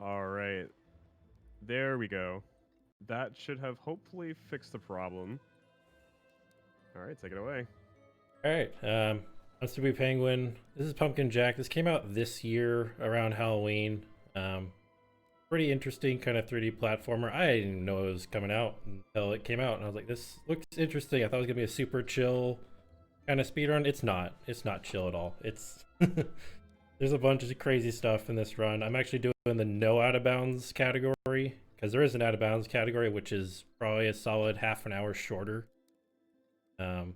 All right. There we go. That should have hopefully fixed the problem. All right, take it away. All right. I'm spoopypenguin. This is Pumpkin Jack. This came out this year around Halloween. Pretty interesting kind of 3D platformer. I didn't even know it was coming out until it came out, and I was like, this looks interesting. I thought it was gonna be a super chill kind of speedrun. It's not. It's not chill at all. It's there's a bunch of crazy stuff in this run. I'm actually doing the no out of bounds category because there is an out of bounds category, which is probably a solid half an hour shorter. And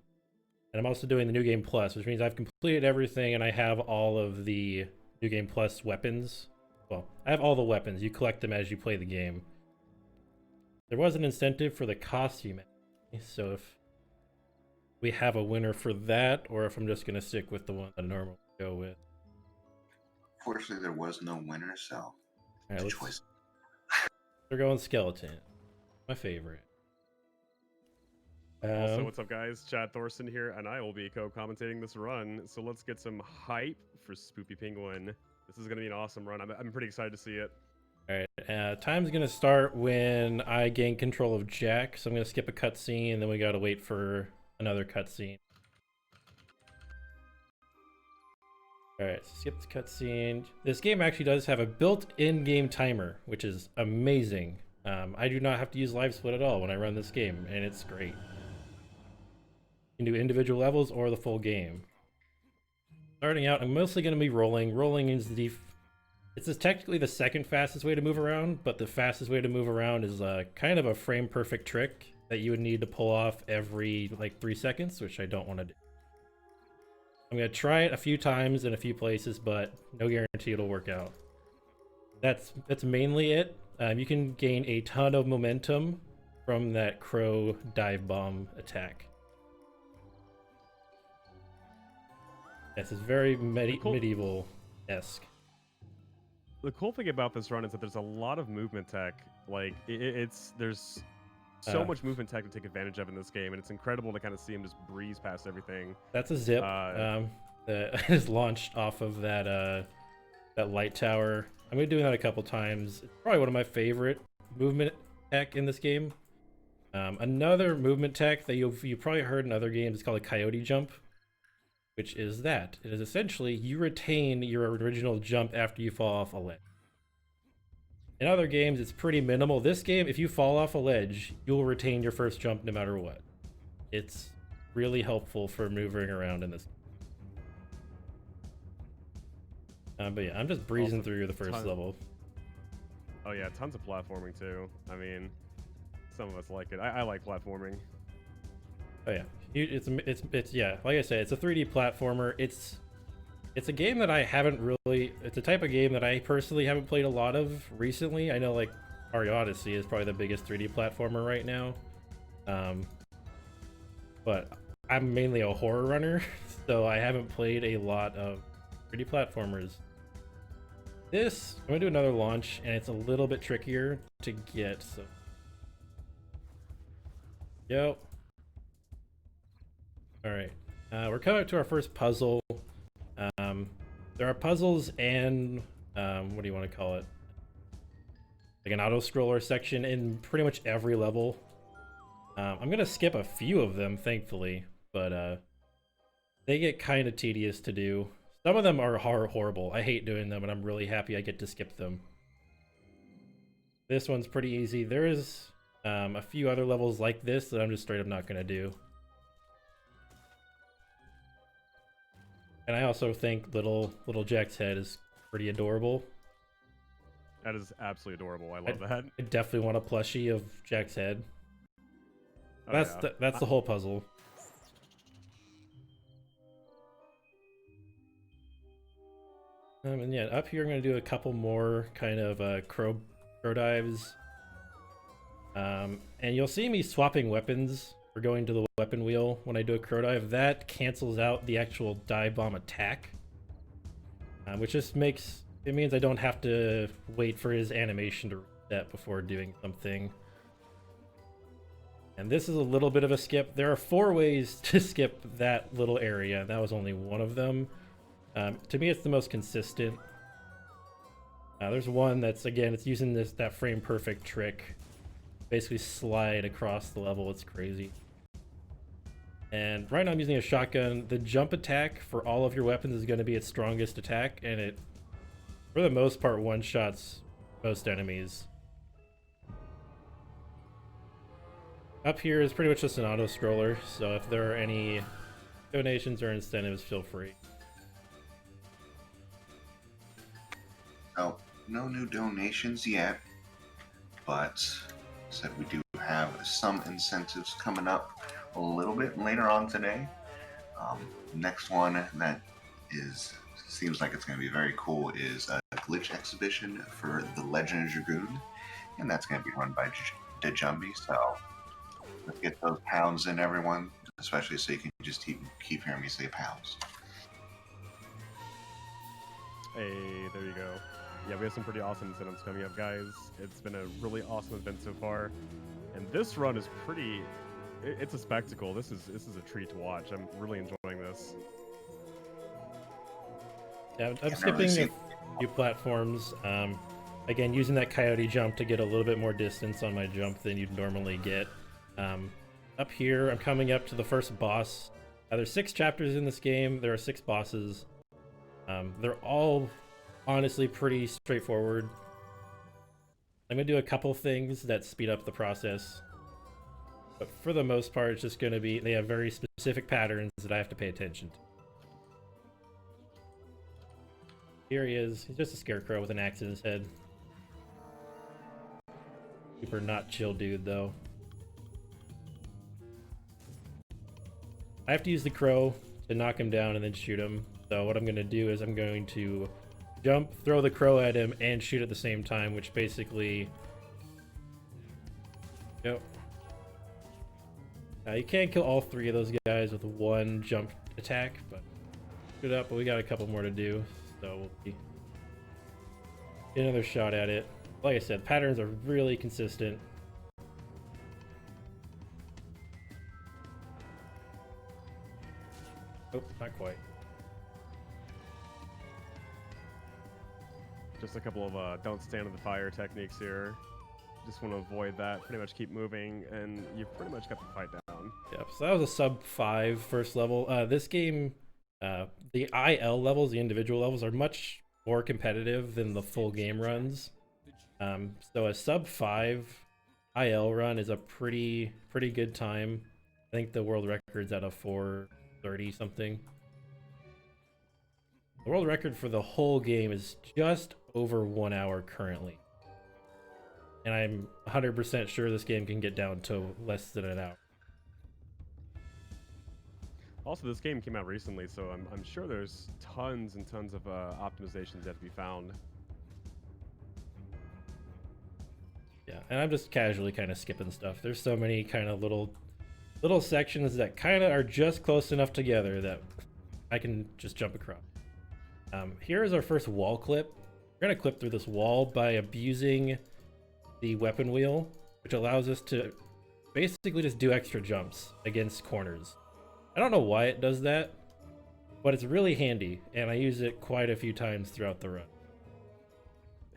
I'm also doing the New Game Plus, which means I've completed everything and I have all of the New Game Plus weapons. Well, I have all the weapons. You collect them as you play the game. There was an incentive for the costume, so if we have a winner for that, or if I'm just going to stick with the one that I normally go with. Fortunately, there was no winner, so All right, choice. We're going skeleton. My favorite. Also, what's up, guys? Chad Thorson here, and I will be co-commentating this run. So let's get some hype for spoopypenguin. This is going to be an awesome run. I'm pretty excited to see it. All right, time's going to start when I gain control of Jack. So I'm going to skip a cutscene, and then we got to wait for another cutscene. All right, skip the cutscene. This game actually does have a built-in game timer, which is amazing. I do not have to use live split at all when I run this game, and it's great. You can do individual levels or the full game. Starting out, I'm mostly going to be rolling. Rolling is it's technically the second fastest way to move around, but the fastest way to move around is kind of a frame-perfect trick that you would need to pull off every like 3 seconds, which I don't want to do. I'm going to try it a few times in a few places, but no guarantee it'll work out. That's mainly it. You can gain a ton of momentum from that crow dive bomb attack. This is very medieval-esque. The cool thing about this run is that there's a lot of movement tech. Like there's so much movement tech to take advantage of in this game, and it's incredible to kind of see him just breeze past everything. That's a zip that is launched off of that that light tower. I'm gonna be doing that a couple times. It's probably one of my favorite movement tech in this game. Another movement tech that you probably heard in other games is called a coyote jump, which is that. It is essentially you retain your original jump after you fall off a ledge. In other games, it's pretty minimal. This game, if you fall off a ledge, you'll retain your first jump no matter what. It's really helpful for maneuvering around in this. But yeah, I'm just breezing Also, through the first level. Oh yeah, tons of platforming too. I mean, some of us like it. I like platforming. Oh yeah, it's yeah. Like I said, it's a 3D platformer. It's a game that I haven't really. It's a type of game that I personally haven't played a lot of recently. I know like Mario Odyssey is probably the biggest 3D platformer right now, but I'm mainly a horror runner, so I haven't played a lot of 3D platformers. I'm gonna do another launch, and it's a little bit trickier to get. So, yep. All right, we're coming up to our first puzzle. There are puzzles and what do you want to call it? Like an auto scroller section in pretty much every level. I'm gonna skip a few of them, thankfully, but they get kind of tedious to do. Some of them are horrible. I hate doing them, and I'm really happy I get to skip them. This one's pretty easy. There is a few other levels like this that I'm just straight up not gonna do. And I also think little Jack's head is pretty adorable. That is absolutely adorable. I love that. I definitely want a plushie of Jack's head. Oh, That's the whole puzzle. And yeah, up here I'm gonna do a couple more kind of crow dives. And you'll see me swapping weapons or going to the weapon wheel when I do a crow dive. That cancels out the actual dive bomb attack, which just means I don't have to wait for his animation to reset before doing something. And this is a little bit of a skip. There are 4 ways to skip that little area. That was only one of them. To me, it's the most consistent. There's one that's, again, it's using that frame perfect trick. Basically slide across the level. It's crazy. And right now I'm using a shotgun. The jump attack for all of your weapons is going to be its strongest attack, and it, for the most part, one-shots most enemies. Up here is pretty much just an auto-scroller, so if there are any donations or incentives, feel free. Oh, no new donations yet, but said we do have some incentives coming up a little bit later on today. Next one that seems like it's going to be very cool is a glitch exhibition for the Legend of Dragoon, and that's going to be run by Dejumbi. So let's get those pounds in, everyone, especially so you can just keep hearing me say pounds. Hey, there you go. Yeah, we have some pretty awesome incentives coming up, guys. It's been a really awesome event so far, and this run is pretty. It's a spectacle. This is a treat to watch. I'm really enjoying this. Yeah, I'm skipping a few platforms. Again, using that coyote jump to get a little bit more distance on my jump than you'd normally get. Up here, I'm coming up to the first boss. There's 6 chapters in this game. There are 6 bosses. They're all honestly pretty straightforward. I'm gonna do a couple things that speed up the process, but for the most part it's just gonna be, they have very specific patterns that I have to pay attention to. Here he is. He's just a scarecrow with an axe in his head. Super not chill dude though. I have to use the crow to knock him down and then shoot him. So what I'm going to do is I'm going to jump, throw the crow at him, and shoot at the same time, which basically... Yep. You can't kill all 3 of those guys with one jump attack, but good up, but we got a couple more to do, so we'll get another shot at it. Like I said, patterns are really consistent. Oh, not quite. Just a couple of don't stand in the fire techniques here. Just want to avoid that. Pretty much keep moving, and you've pretty much got the fight down. Yep, so that was a sub 5 first level. This game, the IL levels, the individual levels, are much more competitive than the full game runs. So a sub 5 IL run is a pretty good time. I think the world record's at a 4:30 something. The world record for the whole game is just over 1 hour currently. And I'm 100% sure this game can get down to less than an hour. Also, this game came out recently, so I'm sure there's tons and tons of optimizations yet to be found. Yeah, and I'm just casually kind of skipping stuff. There's so many kind of little sections that kind of are just close enough together that I can just jump across. Here is our first wall clip. We're going to clip through this wall by abusing the weapon wheel, which allows us to basically just do extra jumps against corners. I don't know why it does that, but it's really handy, and I use it quite a few times throughout the run.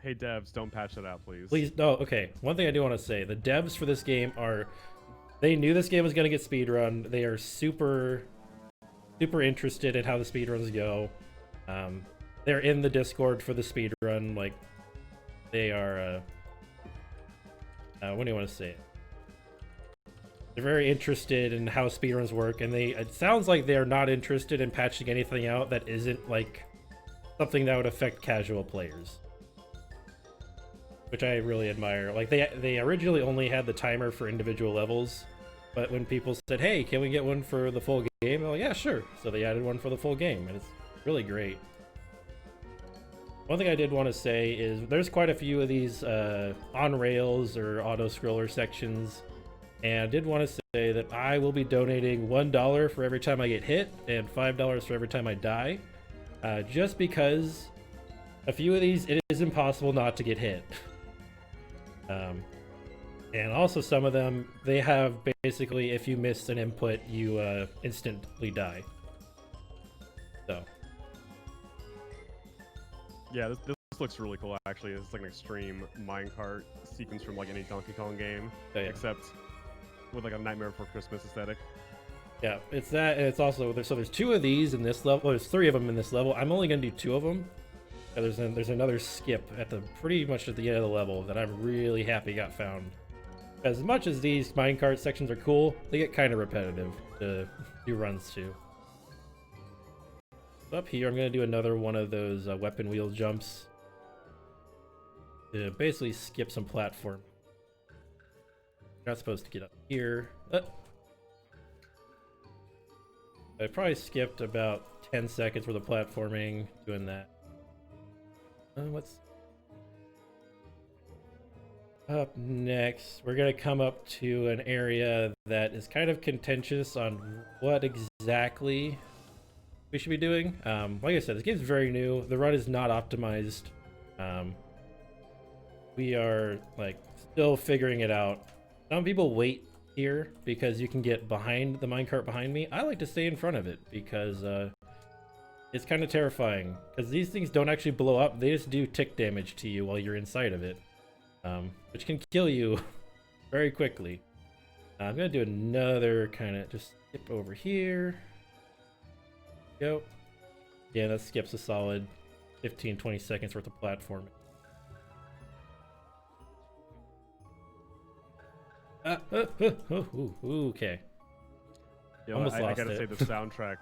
Hey devs, don't patch that out, please. Please, no, okay. One thing I do want to say, the devs for this game they knew this game was going to get speedrun. They are super interested in how the speedruns go. They're in the Discord for the speedrun, like, they are, what do you want to say? They're very interested in how speedruns work, and it sounds like they're not interested in patching anything out that isn't, like, something that would affect casual players. Which I really admire. Like, they originally only had the timer for individual levels, but when people said, hey, can we get one for the full game? They're like, yeah, sure. So they added one for the full game, and it's really great. One thing I did want to say is there's quite a few of these on rails or auto scroller sections, and I did want to say that I will be donating $1 for every time I get hit and $5 for every time I die, just because a few of these it is impossible not to get hit. And also some of them, they have basically, if you miss an input, you instantly die. So Yeah, this looks really cool, actually. It's like an extreme minecart sequence from like any Donkey Kong game, Oh, yeah. except with like a Nightmare Before Christmas aesthetic. Yeah, it's that, and it's also so there's 2 of these in this level. Well, there's 3 of them in this level. I'm only gonna do 2 of them. There's another skip at the pretty much at the end of the level that I'm really happy got found. As much as these minecart sections are cool, they get kind of repetitive to do runs to. So up here, I'm gonna do another one of those weapon wheel jumps to basically skip some platform. Not supposed to get up here. I probably skipped about 10 seconds worth of platforming doing that. What's up next? We're gonna come up to an area that is kind of contentious on what exactly we should be doing. Like I said, this game's very new. The run is not optimized. We are like still figuring it out. Some people wait here because you can get behind the minecart behind me. I like to stay in front of it because it's kind of terrifying because these things don't actually blow up. They just do tick damage to you while you're inside of it, which can kill you very quickly. I'm gonna do another kind of just skip over here. Go. Yeah, that skips a solid 15-20 seconds worth of platforming. Okay. Yeah, Almost I lost gotta it. say the soundtrack.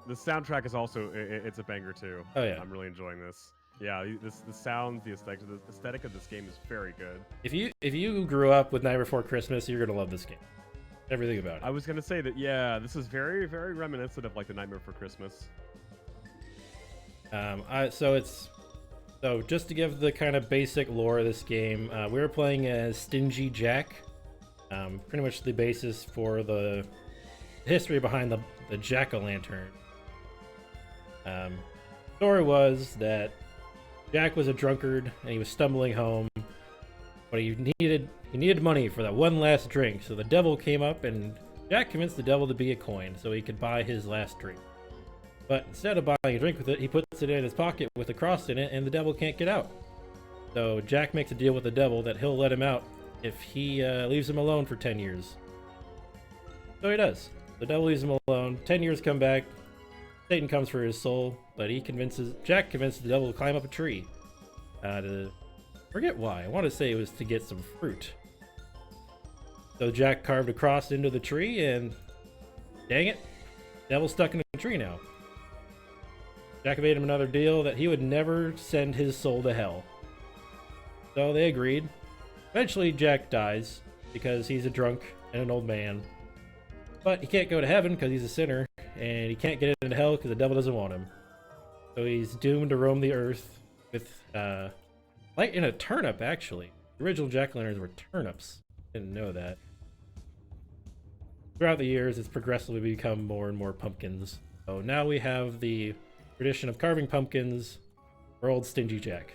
The soundtrack is also it's a banger too. Oh, yeah. I'm really enjoying this. Yeah, the sound, the aesthetic of this game is very good. If you grew up with Night Before Christmas, you're gonna love this game. Everything about it. I was gonna say that, yeah, this is very, very reminiscent of like the Nightmare Before Christmas. So just to give the kind of basic lore of this game, we were playing as Stingy Jack. Pretty much the basis for the history behind the jack-o'-lantern. Story was that Jack was a drunkard and he was stumbling home, but he needed money for that one last drink. So the devil came up and Jack convinced the devil to be a coin so he could buy his last drink. But instead of buying a drink with it, he puts it in his pocket with a cross in it, and the devil can't get out. So Jack makes a deal with the devil that he'll let him out if he leaves him alone for 10 years. So he does. The devil leaves him alone. 10 years come back. Satan comes for his soul, but Jack convinces the devil to climb up a tree. To forget why. I want to say it was to get some fruit. So Jack carved a cross into the tree, and dang it, devil's stuck in the tree now. Jack made him another deal that he would never send his soul to hell. So they agreed. Eventually Jack dies because he's a drunk and an old man. But he can't go to heaven because he's a sinner, and he can't get into hell because the devil doesn't want him. So he's doomed to roam the earth with, like in a turnip actually. The original jack-o'-lanterns were turnips. Didn't know that. Throughout the years, it's progressively become more and more pumpkins. So now we have the tradition of carving pumpkins for old Stingy Jack.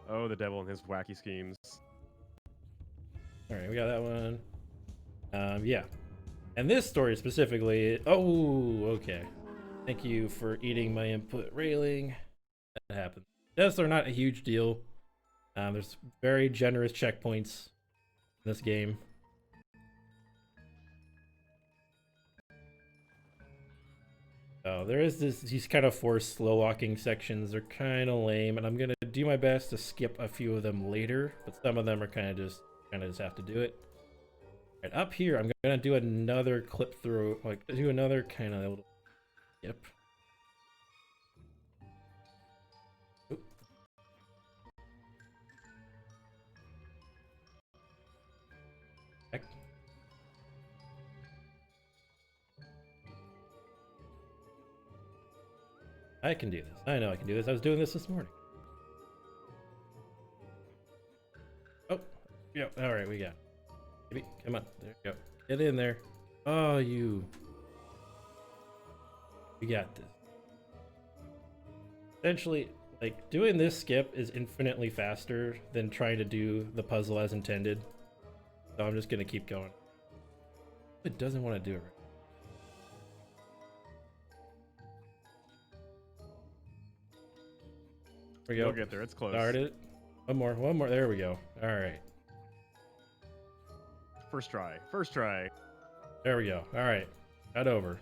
Oh, the devil and his wacky schemes. All right, we got that one. Yeah. And this story specifically, oh, okay. Thank you for eating my input railing. That happens. Deaths are not a huge deal. There's very generous checkpoints in this game. Oh, there is these kind of forced slow walking sections. They're kind of lame, and I'm gonna do my best to skip a few of them later. But some of them are kind of just have to do it. Right up here, I'm gonna do another clip through, like do another kind of little skip. Oop. Back. I can do this. I know I can do this. I was doing this morning. Oh, yeah. All right, we got it. Maybe, come on. There you go. Get in there. Oh, you. We got this. Essentially, like, doing this skip is infinitely faster than trying to do the puzzle as intended. So I'm just going to keep going. It doesn't want to do it right. we go. We'll get there. It's close. Started. One more. There we go. All right. First try. First try. There we go. All right. Got over.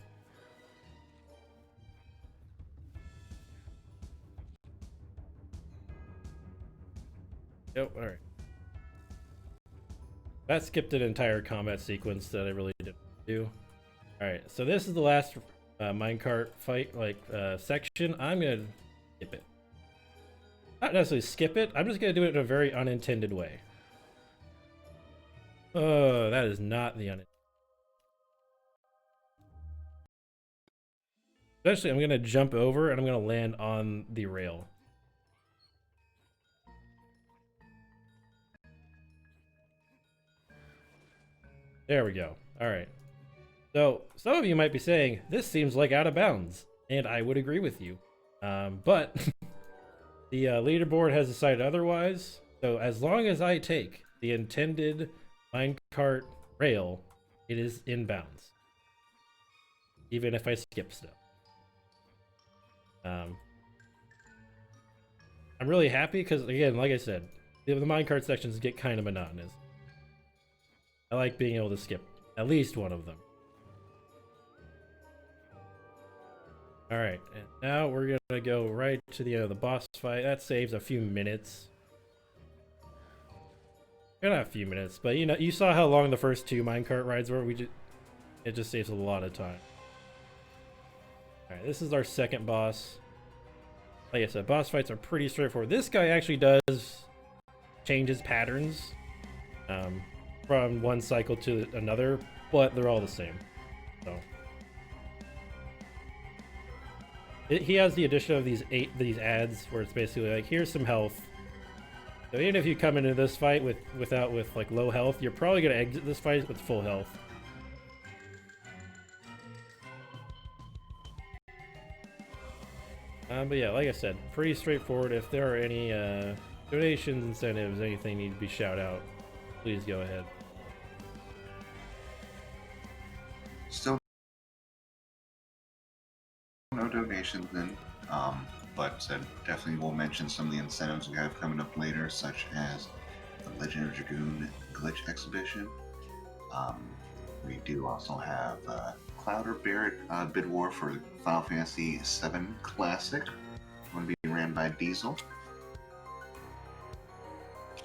Yep. All right. That skipped an entire combat sequence that I really didn't do. All right. So this is the last minecart fight section. I'm gonna skip it. Not necessarily skip it. I'm just gonna do it in a very unintended way. Oh, that is not the unintended. Especially, I'm gonna jump over and I'm gonna land on the rail. There we go. All right. So some of you might be saying this seems like out of bounds, and I would agree with you. But the leaderboard has decided otherwise. So as long as I take the intended minecart rail, it is in bounds, even if I skip stuff. I'm really happy because, again, like I said, the minecart sections get kind of monotonous. I like being able to skip at least one of them. Alright, and now we're gonna go right to the boss fight. That saves a few minutes. Not a few minutes, but you saw how long the first two minecart rides were. It just saves a lot of time. Alright, this is our second boss. Like I said, boss fights are pretty straightforward. This guy actually does changes patterns from one cycle to another, but they're all the same. So he has the addition of these ads where it's basically like, here's some health. So even if you come into this fight with like low health, you're probably gonna exit this fight with full health. But yeah, like I said, pretty straightforward. If there are any donations, incentives, anything need to be shouted out, please go ahead. Still no donations in, but definitely we'll mention some of the incentives we have coming up later, such as the Legend of Dragoon Glitch Exhibition. We do also have Cloud or Barrett bid war for Final Fantasy VII Classic. Going to be ran by Diesel.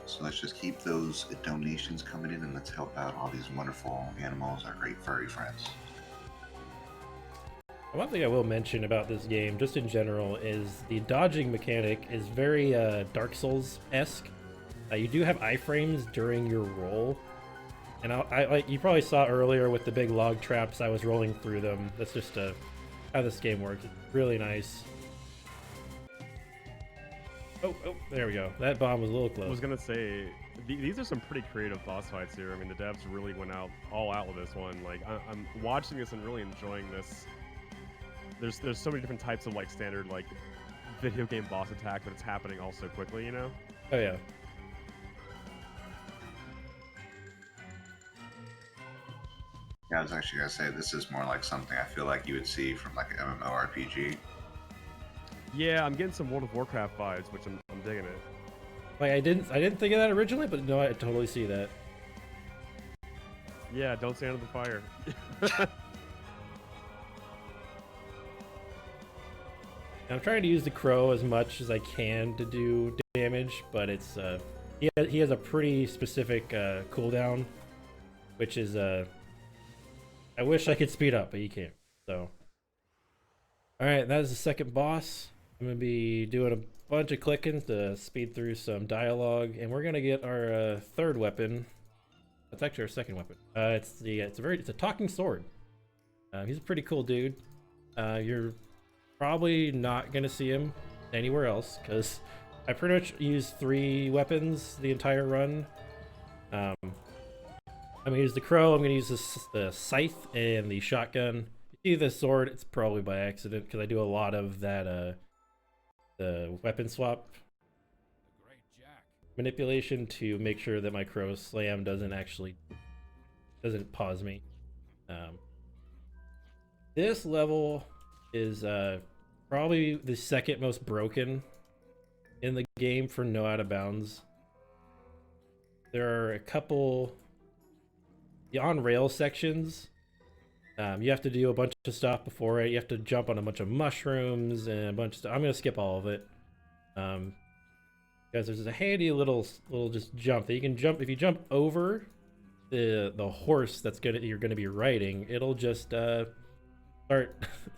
So let's just keep those donations coming in and let's help out all these wonderful animals, our great furry friends. One thing I will mention about this game, just in general, is the dodging mechanic is very Dark Souls-esque. You do have iframes during your roll, and I like you probably saw earlier with the big log traps. I was rolling through them. That's just how this game works. It's really nice. Oh, there we go. That bomb was a little close. I was gonna say, these are some pretty creative boss fights here. I mean, the devs really went all out with this one. Like, I'm watching this and really enjoying this. There's so many different types of like standard like video game boss attack, but it's happening all so quickly, you know? Oh yeah. Yeah, I was actually gonna say this is more like something I feel like you would see from like an MMORPG. Yeah, I'm getting some World of Warcraft vibes, which I'm digging it. Like I didn't think of that originally, but no, I totally see that. Yeah, don't stand under the fire. I'm trying to use the crow as much as I can to do damage, but it's he has a pretty specific cooldown, which is I wish I could speed up, but you can't. So, all right, that is the second boss. I'm gonna be doing a bunch of clicking to speed through some dialogue, and we're gonna get our third weapon. That's actually our second weapon. It's a talking sword. He's a pretty cool dude. You're probably not gonna see him anywhere else because I pretty much use 3 weapons the entire run. I'm gonna use the crow, I'm gonna use the scythe and the shotgun. You see the sword, it's probably by accident because I do a lot of that the weapon swap manipulation to make sure that my crow slam doesn't pause me. This level is probably the second most broken in the game for no out of bounds. There are a couple the on rail sections. You have to do a bunch of stuff before it. You have to jump on a bunch of mushrooms and a bunch of stuff. I'm gonna skip all of it. Because there's a handy little just jump that you can jump. If you jump over the horse you're gonna be riding, it'll just start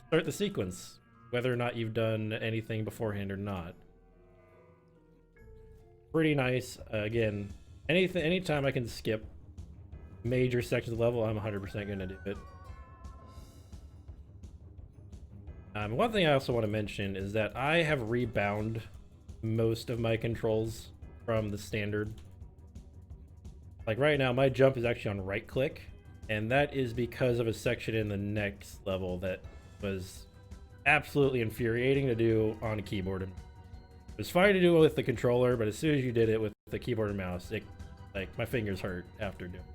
the sequence, whether or not you've done anything beforehand or not. Pretty nice. Again, anytime I can skip major sections of the level, I'm 100% gonna do it. One thing I also want to mention is that I have rebound most of my controls from the standard. Like right now, my jump is actually on right click, and that is because of a section in the next level that was absolutely infuriating to do on a keyboard. It was fine to do it with the controller, but as soon as you did it with the keyboard and mouse, like my fingers hurt after doing it.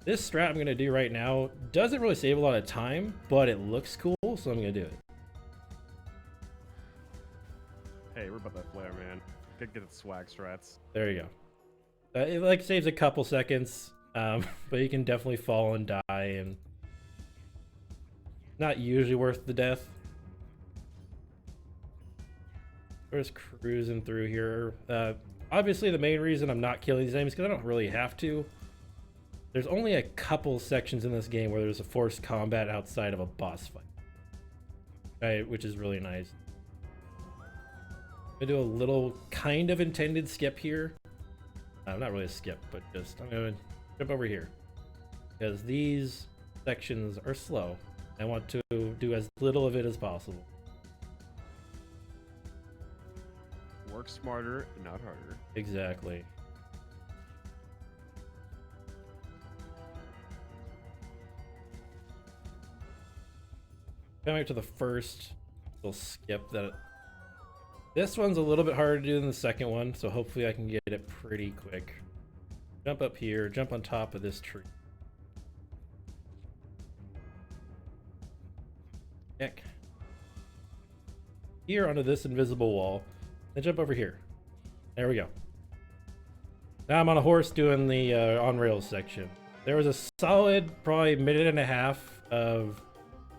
This strat I'm going to do right now doesn't really save a lot of time, but it looks cool, so I'm going to do it. Hey, we're about that flare, man. Get the swag strats. There you go. It like saves a couple seconds, but you can definitely fall and die, and not usually worth the death. We're just cruising through here. Obviously, the main reason I'm not killing these enemies is because I don't really have to. There's only a couple sections in this game where there's a forced combat outside of a boss fight, right? Which is really nice. I'm gonna do a little kind of intended skip here. Not really a skip, but just I'm gonna jump over here because these sections are slow. I want to do as little of it as possible. Work smarter, not harder. Exactly. Coming to the first little skip that this one's a little bit harder to do than the second one, so hopefully I can get it pretty quick. Jump up here, jump on top of this tree. Heck. Here onto this invisible wall, then jump over here. There we go. Now I'm on a horse doing the on rails section. There was a solid probably minute and a half of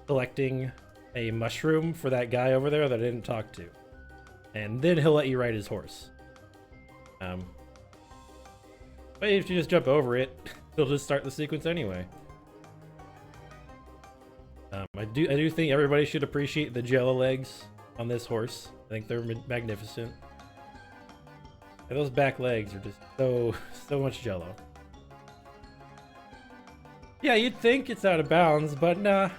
collecting a mushroom for that guy over there that I didn't talk to, and then he'll let you ride his horse. But if you just jump over it, he'll just start the sequence anyway. I do think everybody should appreciate the jello legs on this horse. I think they're magnificent. And those back legs are just so much jello. Yeah, you'd think it's out of bounds, but nah.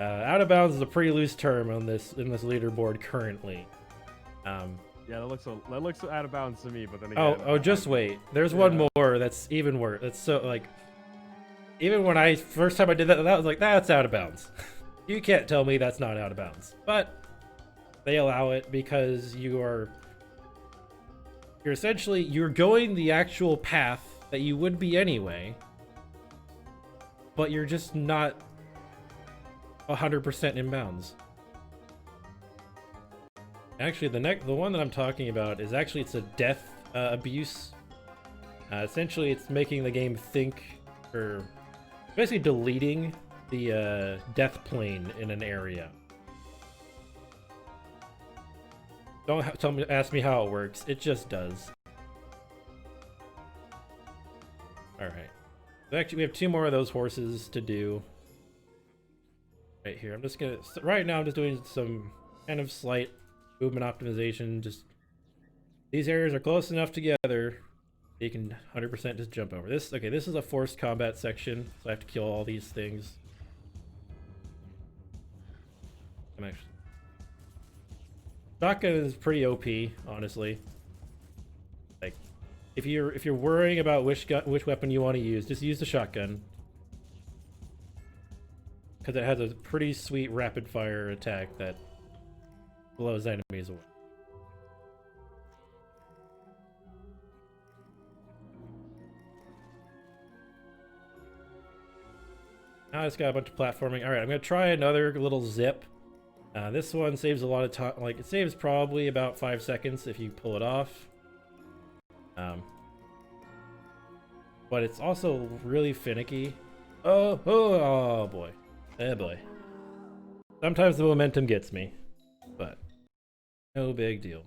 Out of bounds is a pretty loose term on this leaderboard currently. Yeah, that looks out of bounds to me, but then again, oh, just wait. There's one more that's even worse. That's so like, even when first time I did that was like, that's out of bounds. You can't tell me that's not out of bounds. But they allow it because you're going the actual path that you would be anyway, but you're just not 100% in bounds. Actually, the one that I'm talking about is actually, it's a death abuse. Essentially, it's making the game think, or basically deleting the death plane in an area. Don't ask me how it works. It just does. All right. So actually, we have 2 more of those horses to do. Right here. Right now I'm just doing some kind of slight movement optimization. Just these areas are close enough together you can 100% just jump over this. Okay, this is a forced combat section, so I have to kill all these things. Shotgun is pretty OP, honestly. Like, if you're worrying about which weapon you want to use, just use the shotgun, because it has a pretty sweet rapid fire attack that blows enemies away. Now I just got a bunch of platforming. All right, I'm gonna try another little zip. This one saves a lot of time. Like, it saves probably about 5 seconds if you pull it off. But it's also really finicky. Oh boy. Oh boy. Sometimes the momentum gets me, but no big deal.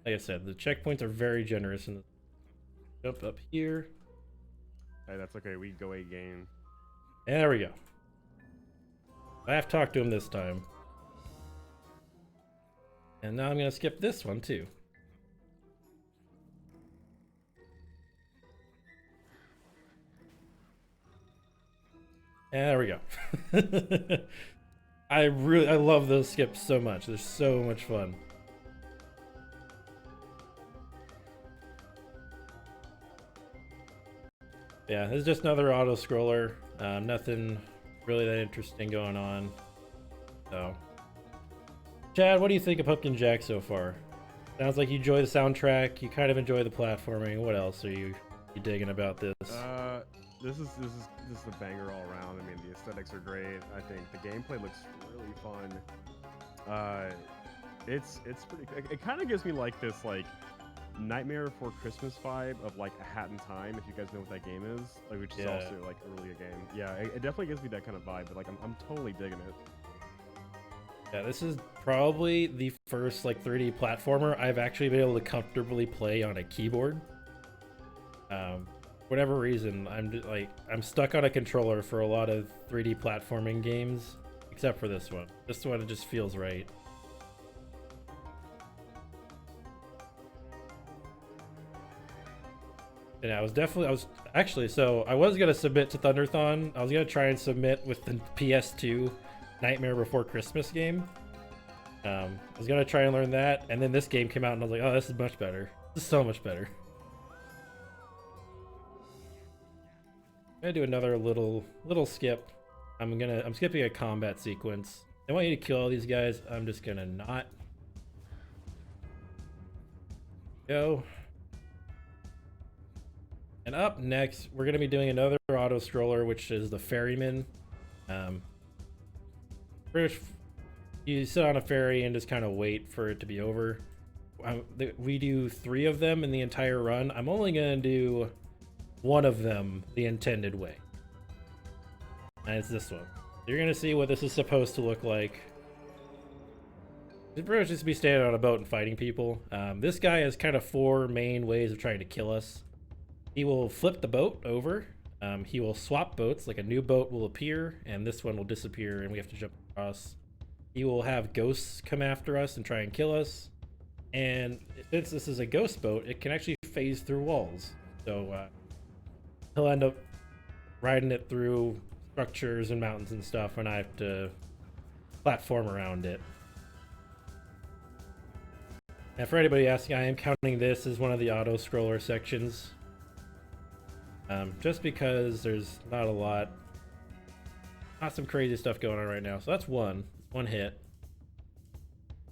Like I said, the checkpoints are very generous. And jump up here. Hey, that's okay. We go a game. There we go. I have talked to him this time. And now I'm going to skip this one too. There we go. I love those skips so much. They're so much fun. Yeah, this is just another auto scroller. Nothing really that interesting going on. So, Chad, what do you think of Pumpkin Jack so far? Sounds like you enjoy the soundtrack. You kind of enjoy the platforming. What else are you digging about this? This is a banger all around. I mean, the aesthetics are great. I think the gameplay looks really fun. It's pretty. It kind of gives me like this Nightmare Before Christmas vibe of like A Hat in Time, if you guys know what that game is, like, which is also like early a game. Yeah, it definitely gives me that kind of vibe. But like, I'm totally digging it. Yeah, this is probably the first like 3D platformer I've actually been able to comfortably play on a keyboard. Whatever reason, I'm stuck on a controller for a lot of 3D platforming games, except for this one. This one, it just feels right. And I was gonna submit to Thunderthon. I was gonna try and submit with the PS2 Nightmare Before Christmas game. I was gonna try and learn that, and then this game came out, and I was like, oh, this is much better. This is so much better. I'm gonna do another little skip. I'm skipping a combat sequence. I want you to kill all these guys. I'm just gonna not go. And up next, we're gonna be doing another auto scroller, which is the ferryman. You sit on a ferry and just kind of wait for it to be over. We do 3 of them in the entire run. I'm only gonna do 1 of them the intended way, and it's this one. You're gonna see what this is supposed to look like. It's pretty much just be standing on a boat and fighting people. This guy has kind of 4 main ways of trying to kill us. He will flip the boat over. He will swap boats, like a new boat will appear and this one will disappear and we have to jump across. He will have ghosts come after us and try and kill us. And since this is a ghost boat, it can actually phase through walls. So he'll end up riding it through structures and mountains and stuff, and I have to platform around it. And for anybody asking, I am counting this as one of the auto scroller sections. Just because there's not some crazy stuff going on right now. So that's one hit.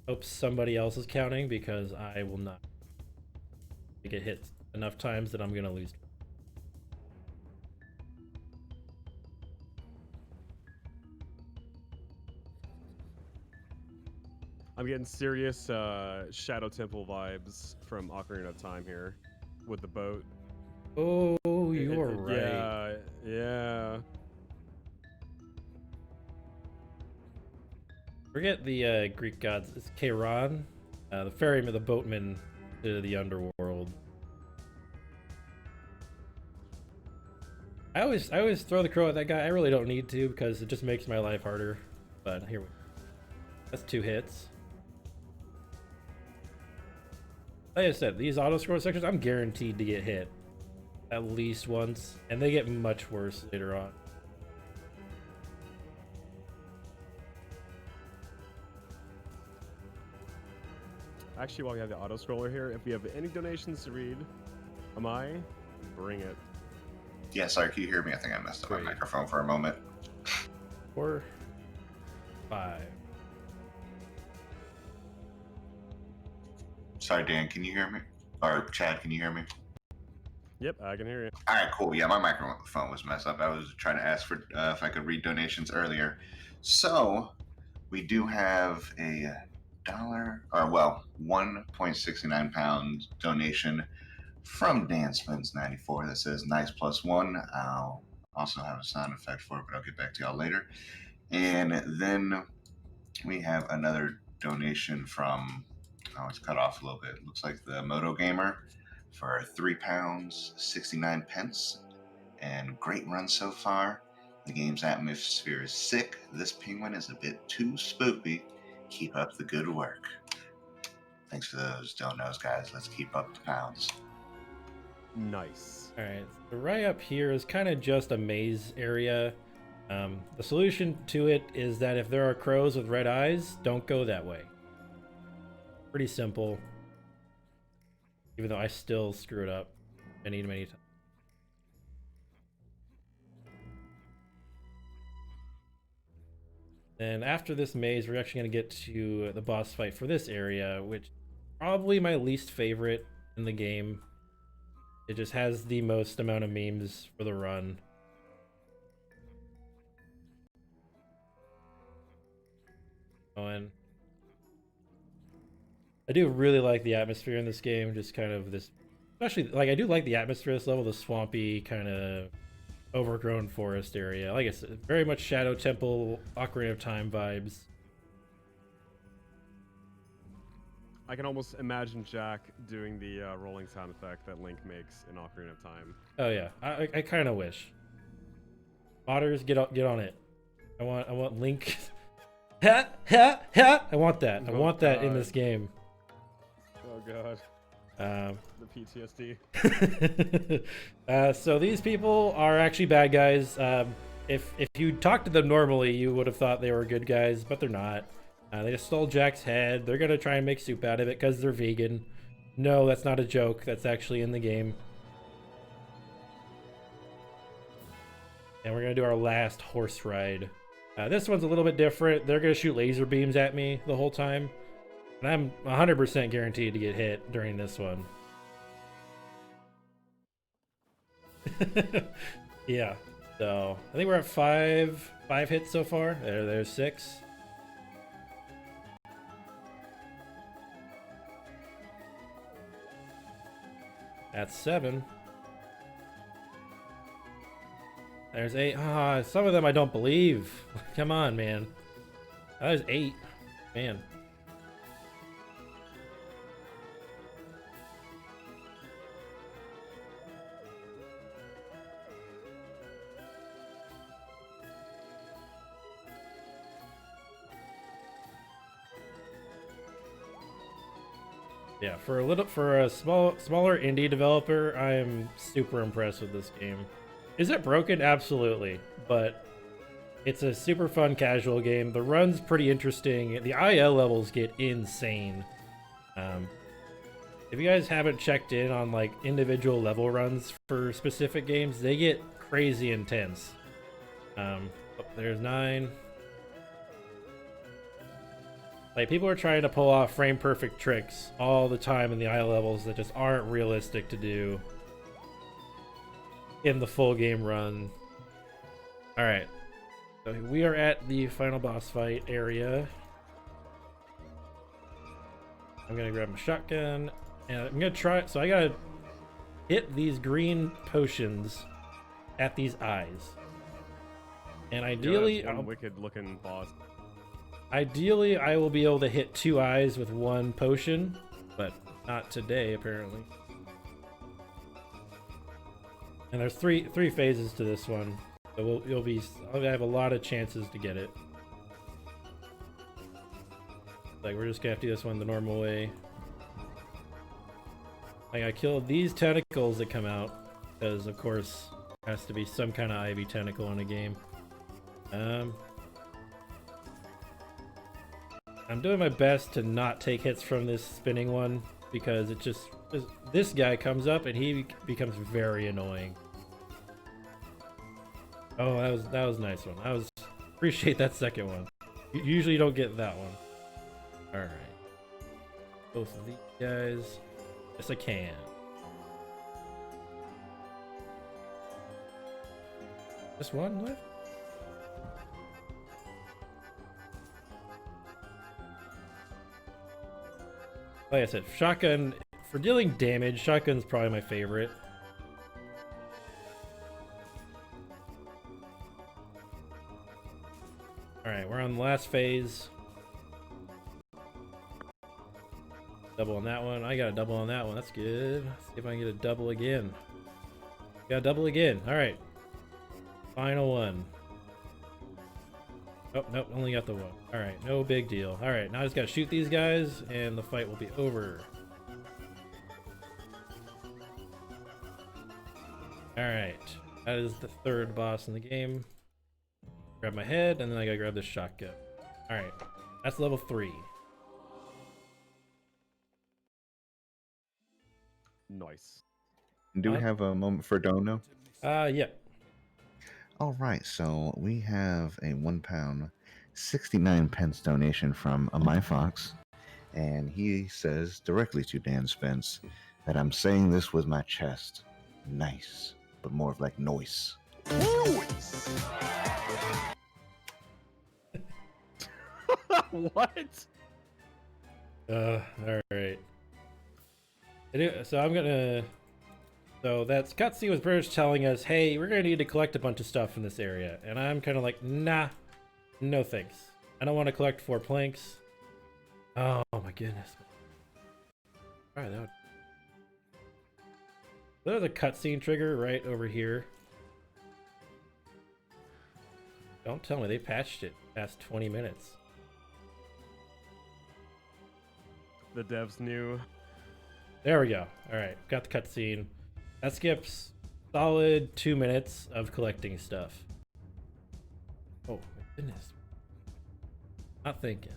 Hope somebody else is counting, because I will not get hit enough times that I'm gonna lose. I'm getting serious Shadow Temple vibes from Ocarina of Time here with the boat. Oh, you are right. Yeah. Forget the Greek gods. It's Chiron, the ferryman, the boatman to the underworld. I always throw the crow at that guy. I really don't need to, because it just makes my life harder. But here we go. That's 2 hits. Like I said, these auto scroll sections, I'm guaranteed to get hit at least once, and they get much worse later on. Actually, while we have the auto scroller here, if we have any donations to read, bring it. Yeah, sorry, can you hear me? I think I messed up my microphone for a moment. 4, 5. Sorry, Dan, can you hear me? Or Chad, can you hear me? Yep, I can hear you. All right, cool. Yeah, my microphone was messed up. I was trying to ask for if I could read donations earlier. So we do have a dollar, or well, 1.69 pound donation from Dan Spins 94 that says nice +1. I'll also have a sound effect for it, but I'll get back to y'all later. And then we have another donation from, oh, it's cut off a little bit. Looks like the Moto Gamer for £3 69 pence. And great run so far. The game's atmosphere is sick. This penguin is a bit too spoopy. Keep up the good work. Thanks for those donos, guys. Let's keep up the pounds. Nice. All right, so right up here is kind of just a maze area. The solution to it is that if there are crows with red eyes, don't go that way. Pretty simple. Even though I still screw it up many times. Then after this maze, we're actually going to get to the boss fight for this area, which is probably my least favorite in the game. It just has the most amount of memes for the run. And I do really like the atmosphere in this game, just kind of this, especially, like, I do like the atmosphere of this level, the swampy kind of overgrown forest area. Like I said, very much Shadow Temple, Ocarina of Time vibes. I can almost imagine Jack doing the rolling sound effect that Link makes in Ocarina of Time. Oh yeah, I kind of wish. Modders, get on it. I want Link. Ha ha ha! I want that. I want that in this game. Oh god. The PTSD. So these people are actually bad guys. If you talked to them normally, you would have thought they were good guys, but they're not. They just stole Jack's head. They're gonna try and make soup out of it because they're vegan. No, that's not a joke. That's actually in the game. And we're gonna do our last horse ride. This one's a little bit different. They're gonna shoot laser beams at me the whole time. And I'm 100% guaranteed to get hit during this one. Yeah, so I think we're at five hits so far. There's 6. That's 7. There's 8. Some of them I don't believe. Come on, man. That was 8. Man. Yeah, for a smaller indie developer, I am super impressed with this game. Is it broken? Absolutely, but it's a super fun casual game. The run's pretty interesting. The IL levels get insane. If you guys haven't checked in on like individual level runs for specific games, they get crazy intense. There's 9. Like, people are trying to pull off frame perfect tricks all the time in the IL levels that just aren't realistic to do in the full game run. Alright, so we are at the final boss fight area. I'm gonna grab my shotgun and I'm gonna try, so I gotta hit these green potions at these eyes. And ideally, one wicked looking boss. Ideally, I will be able to hit 2 eyes with 1 potion, but not today, apparently. And there's three phases to this one, so I'll have a lot of chances to get it. Like, we're just gonna have to do this one the normal way. Like, I killed these tentacles that come out, because of course there has to be some kind of ivy tentacle in a game. I'm doing my best to not take hits from this spinning one because it just this guy comes up and he becomes very annoying. Oh, that was a nice one. Appreciate that second one. You usually don't get that one. All right, both of these guys. Yes, I can. Just one left? Like I said, shotgun, for dealing damage, shotgun's probably my favorite. Alright, we're on the last phase. Double on that one. I got a double on that one. That's good. Let's see if I can get a double again. Got a double again. Alright. Final one. Oh, nope, only got the one. Alright, no big deal. Alright, now I just gotta shoot these guys, and the fight will be over. Alright, that is the third boss in the game. Grab my head, and then I gotta grab this shotgun. Alright, that's level 3. Nice. Do we have a moment for Dono? Yeah. All right, so we have a £1, 69 pence donation from My Fox, and he says directly to Dan Spence that I'm saying this with my chest. Nice, but more of like noise. What? Alright. So I'm gonna... So that cutscene was pretty much telling us, hey, we're gonna need to collect a bunch of stuff in this area. And I'm kind of like, nah, no thanks. I don't want to collect 4 planks. Oh my goodness. Alright, that would... There's a cutscene trigger right over here. Don't tell me they patched it past 20 minutes. The devs knew. There we go. Alright, got the cutscene. That skips solid 2 minutes of collecting stuff. Oh my goodness. Not thinking.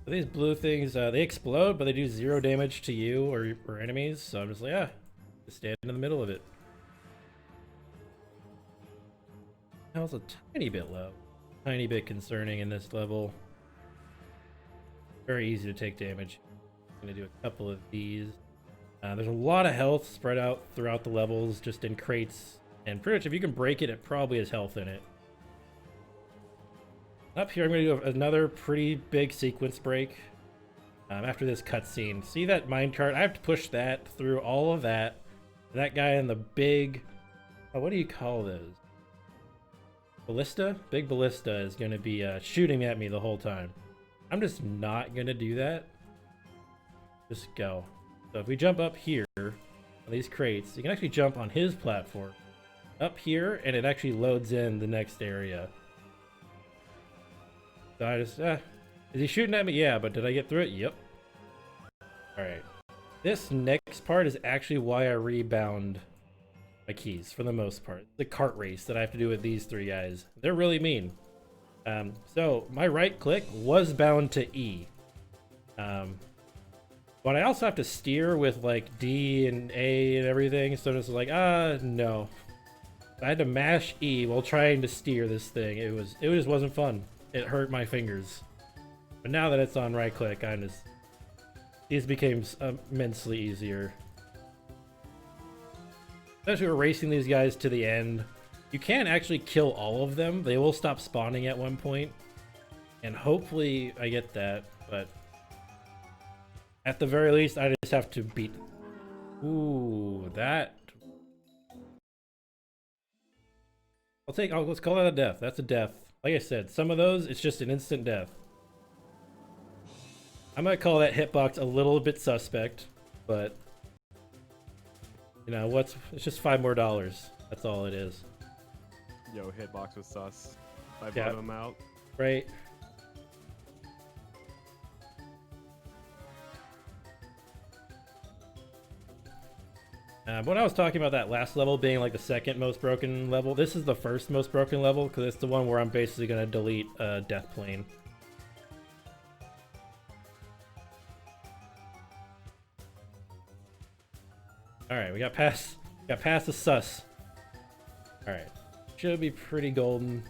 So these blue things, they explode, but they do 0 damage to you or enemies. So I'm just like, just stand in the middle of it. That was a tiny bit low. Tiny bit concerning in this level. Very easy to take damage. I'm gonna do a couple of these. There's a lot of health spread out throughout the levels, just in crates. And pretty much if you can break it, it probably has health in it. Up here, I'm gonna do another pretty big sequence break. After this cutscene. See that minecart? I have to push that through all of that. And that guy in the big... Oh, what do you call those? Ballista? Big ballista is gonna be shooting at me the whole time. I'm just not gonna do that. Just go. So if we jump up here on these crates, you can actually jump on his platform up here, and it actually loads in the next area. So I just, is he shooting at me? Yeah, but did I get through it? Yep. Alright. This next part is actually why I rebound my keys, for the most part. The cart race that I have to do with these 3 guys. They're really mean. So my right click was bound to E. But I also have to steer with like D and A and everything. So it's like, no. I had to mash E while trying to steer this thing. It just wasn't fun. It hurt my fingers. But now that it's on right click, these became immensely easier. Especially we're racing these guys to the end. You can actually kill all of them. They will stop spawning at one point. And hopefully I get that, but at the very least, I just have to beat... Ooh, that... let's call that a death. That's a death. Like I said, some of those, it's just an instant death. I might call that hitbox a little bit suspect, but... You know, it's just $5 more. That's all it is. Yo, hitbox was sus. I Yeah. bought him out. Right. When I was talking about that last level being like the second most broken level, this is the first most broken level because it's the one where I'm basically going to delete Death Plane. Alright, we got past the sus. Alright. Should be pretty golden.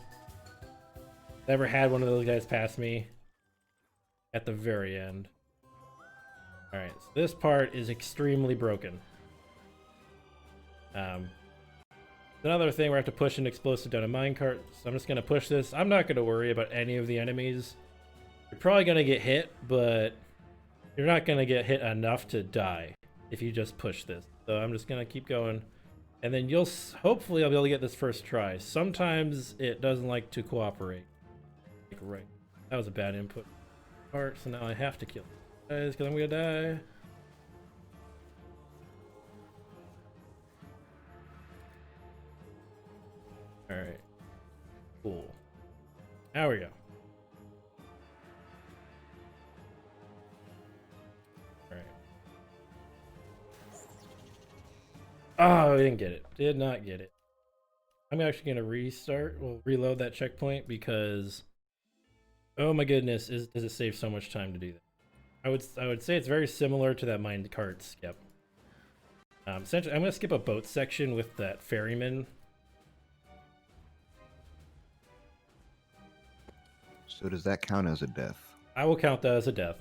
Never had one of those guys pass me at the very end. Alright, so this part is extremely broken. Another thing where I have to push an explosive down a minecart, so I'm just going to push this. I'm not going to worry about any of the enemies. You're probably going to get hit, but you're not going to get hit enough to die if you just push this. So I'm just going to keep going. And then hopefully I'll be able to get this first try. Sometimes it doesn't like to cooperate. Like, right. That was a bad input part, so now I have to kill guys because I'm going to die. Alright. Cool. Now we go. Alright. Oh, we didn't get it. Did not get it. I'm actually going to restart. We'll reload that checkpoint because... Oh my goodness, does it save so much time to do that? I would say it's very similar to that minecart skip. Essentially, I'm going to skip a boat section with that ferryman. So does that count as a death? I will count that as a death.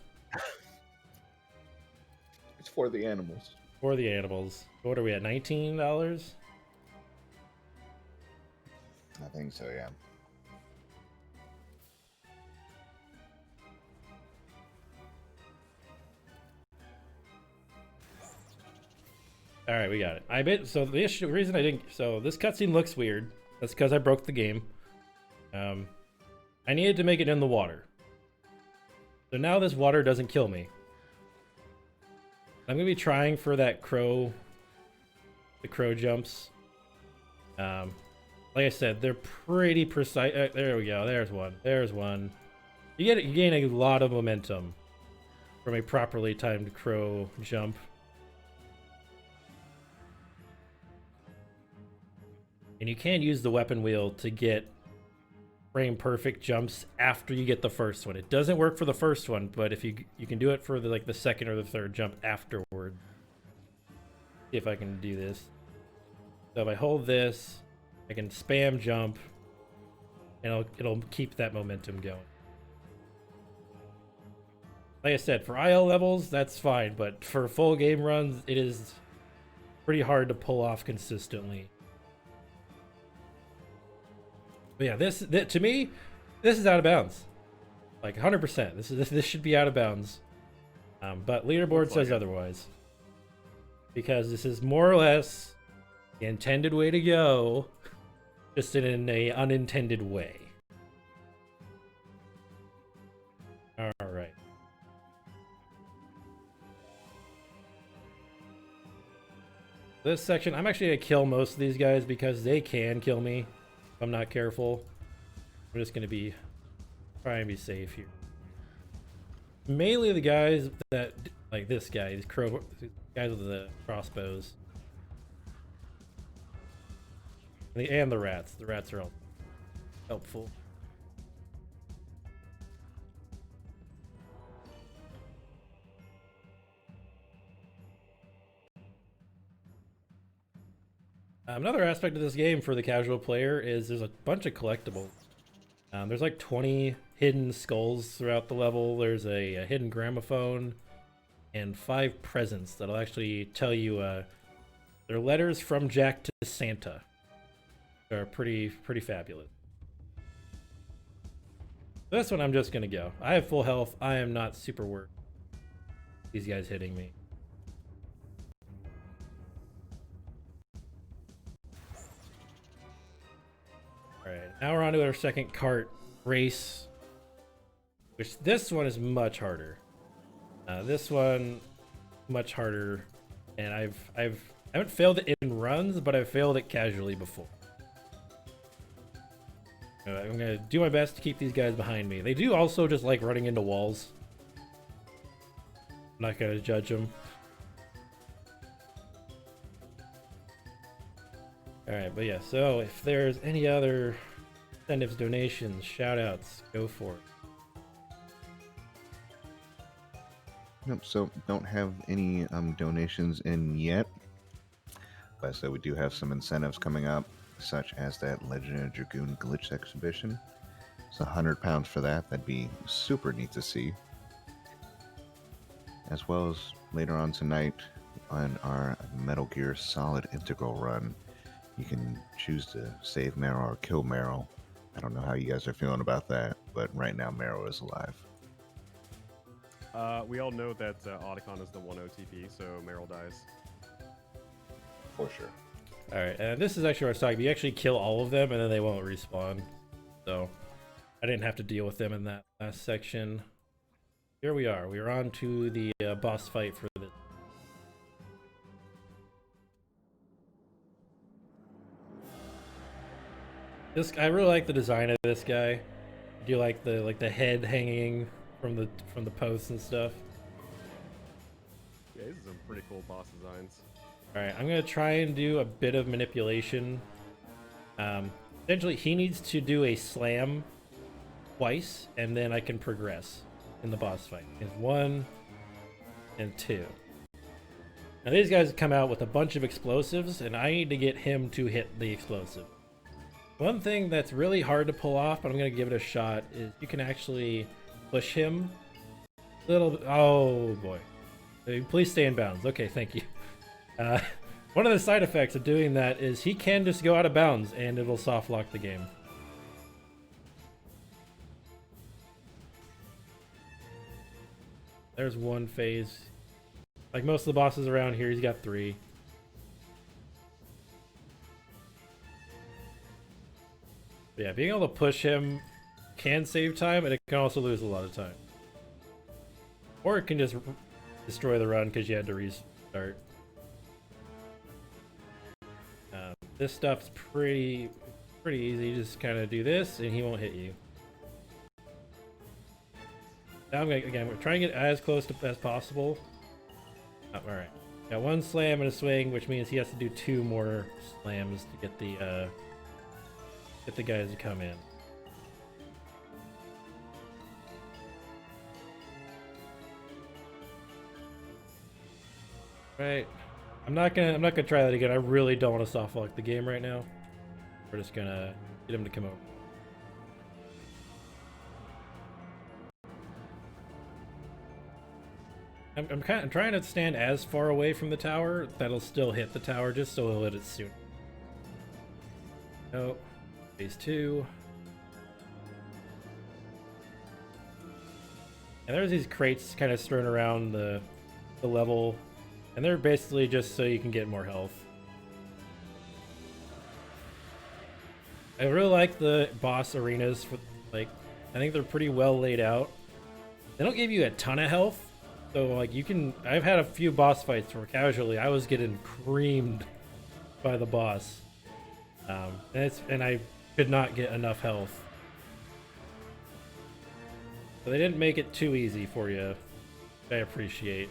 It's for the animals. For the animals. What are we at, $19? I think so, yeah. All right, we got it. So the reason I didn't. So this cutscene looks weird. That's because I broke the game. I needed to make it in the water. So now this water doesn't kill me. I'm gonna be trying for that crow. The crow jumps. Like I said, they're pretty precise. There we go. There's one. There's one. You gain a lot of momentum from a properly timed crow jump. And you can use the weapon wheel to get frame perfect jumps after you get the first one. It doesn't work for the first one, but if you can do it for the second or the third jump afterward. See if I can do this. So if I hold this, I can spam jump, and it'll keep that momentum going. Like I said, for IL levels, that's fine, but for full game runs, it is pretty hard to pull off consistently. But yeah, to me, this is out of bounds, like 100%. This should be out of bounds, but leaderboard says otherwise, because this is more or less the intended way to go, just in an unintended way. All right. This section, I'm actually gonna kill most of these guys because they can kill me. If I'm not careful. I'm just gonna try and be safe here. Mainly the guys that, like this guy, these guys with the crossbows. And the rats. The rats are all helpful. Another aspect of this game for the casual player is there's a bunch of collectibles. There's like 20 hidden skulls throughout the level. There's a hidden gramophone and 5 presents that'll actually tell you they're letters from Jack to Santa. They're pretty fabulous. This one I'm just gonna go. I have full health. I am not super worried. These guys hitting me. Alright, now we're on to our second cart race, which this one is much harder. This one, much harder, and I haven't failed it in runs, but I've failed it casually before. I'm gonna do my best to keep these guys behind me. They do also just like running into walls. I'm not gonna judge them. Alright, but yeah, so if there's any other incentives, donations, shoutouts, go for it. Nope, so don't have any donations in yet. But so we do have some incentives coming up, such as that Legendary Dragoon Glitch exhibition. It's £100 for that. That'd be super neat to see. As well as later on tonight, on our Metal Gear Solid Integral run, you can choose to save Meryl or kill Meryl. I don't know how you guys are feeling about that, but right now Meryl is alive. We all know that Otacon is the one OTP, so Meryl dies. For sure. All right, and this is actually where I was talking. You actually kill all of them, and then they won't respawn. So I didn't have to deal with them in that last section. Here we are. We are on to the boss fight for this. I really like the design of this guy. I do like the head hanging from the posts and stuff. Yeah, these are some pretty cool boss designs. All right, I'm gonna try and do a bit of manipulation. Essentially, he needs to do a slam twice, and then I can progress in the boss fight. It's 1 and 2. Now these guys come out with a bunch of explosives, and I need to get him to hit the explosive. One thing that's really hard to pull off, but I'm gonna give it a shot, is you can actually push him a little bit. Oh boy. Please stay in bounds. Okay, thank you. One of the side effects of doing that is he can just go out of bounds and it'll soft lock the game. There's one phase. Like most of the bosses around here, he's got 3. But yeah, being able to push him can save time, and it can also lose a lot of time. Or it can just destroy the run because you had to restart. This stuff's pretty easy. You just kind of do this, and he won't hit you. Now I'm gonna try and get as close to as possible. Oh, all right, got 1 slam and a swing, which means he has to do 2 more slams to get the guys to come in. Right. I'm not gonna try that again. I really don't want to soft lock the game right now. We're just gonna get him to come over. I'm trying to stand as far away from the tower that'll still hit the tower, just so he'll hit it soon. Oh, phase 2. And there's these crates kind of strewn around the level. And they're basically just so you can get more health. I really like the boss arenas. I think they're pretty well laid out. They don't give you a ton of health, so like I've had a few boss fights where casually I was getting creamed by the boss, and I could not get enough health. So they didn't make it too easy for you, which I appreciate.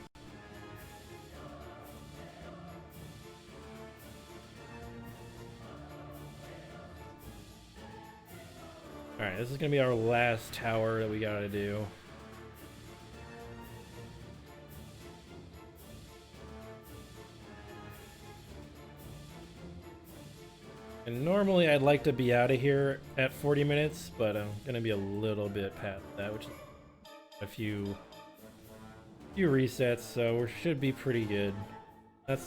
Alright, this is going to be our last tower that we gotta do. And normally I'd like to be out of here at 40 minutes, but I'm going to be a little bit past that, which is a few resets, so we should be pretty good. That's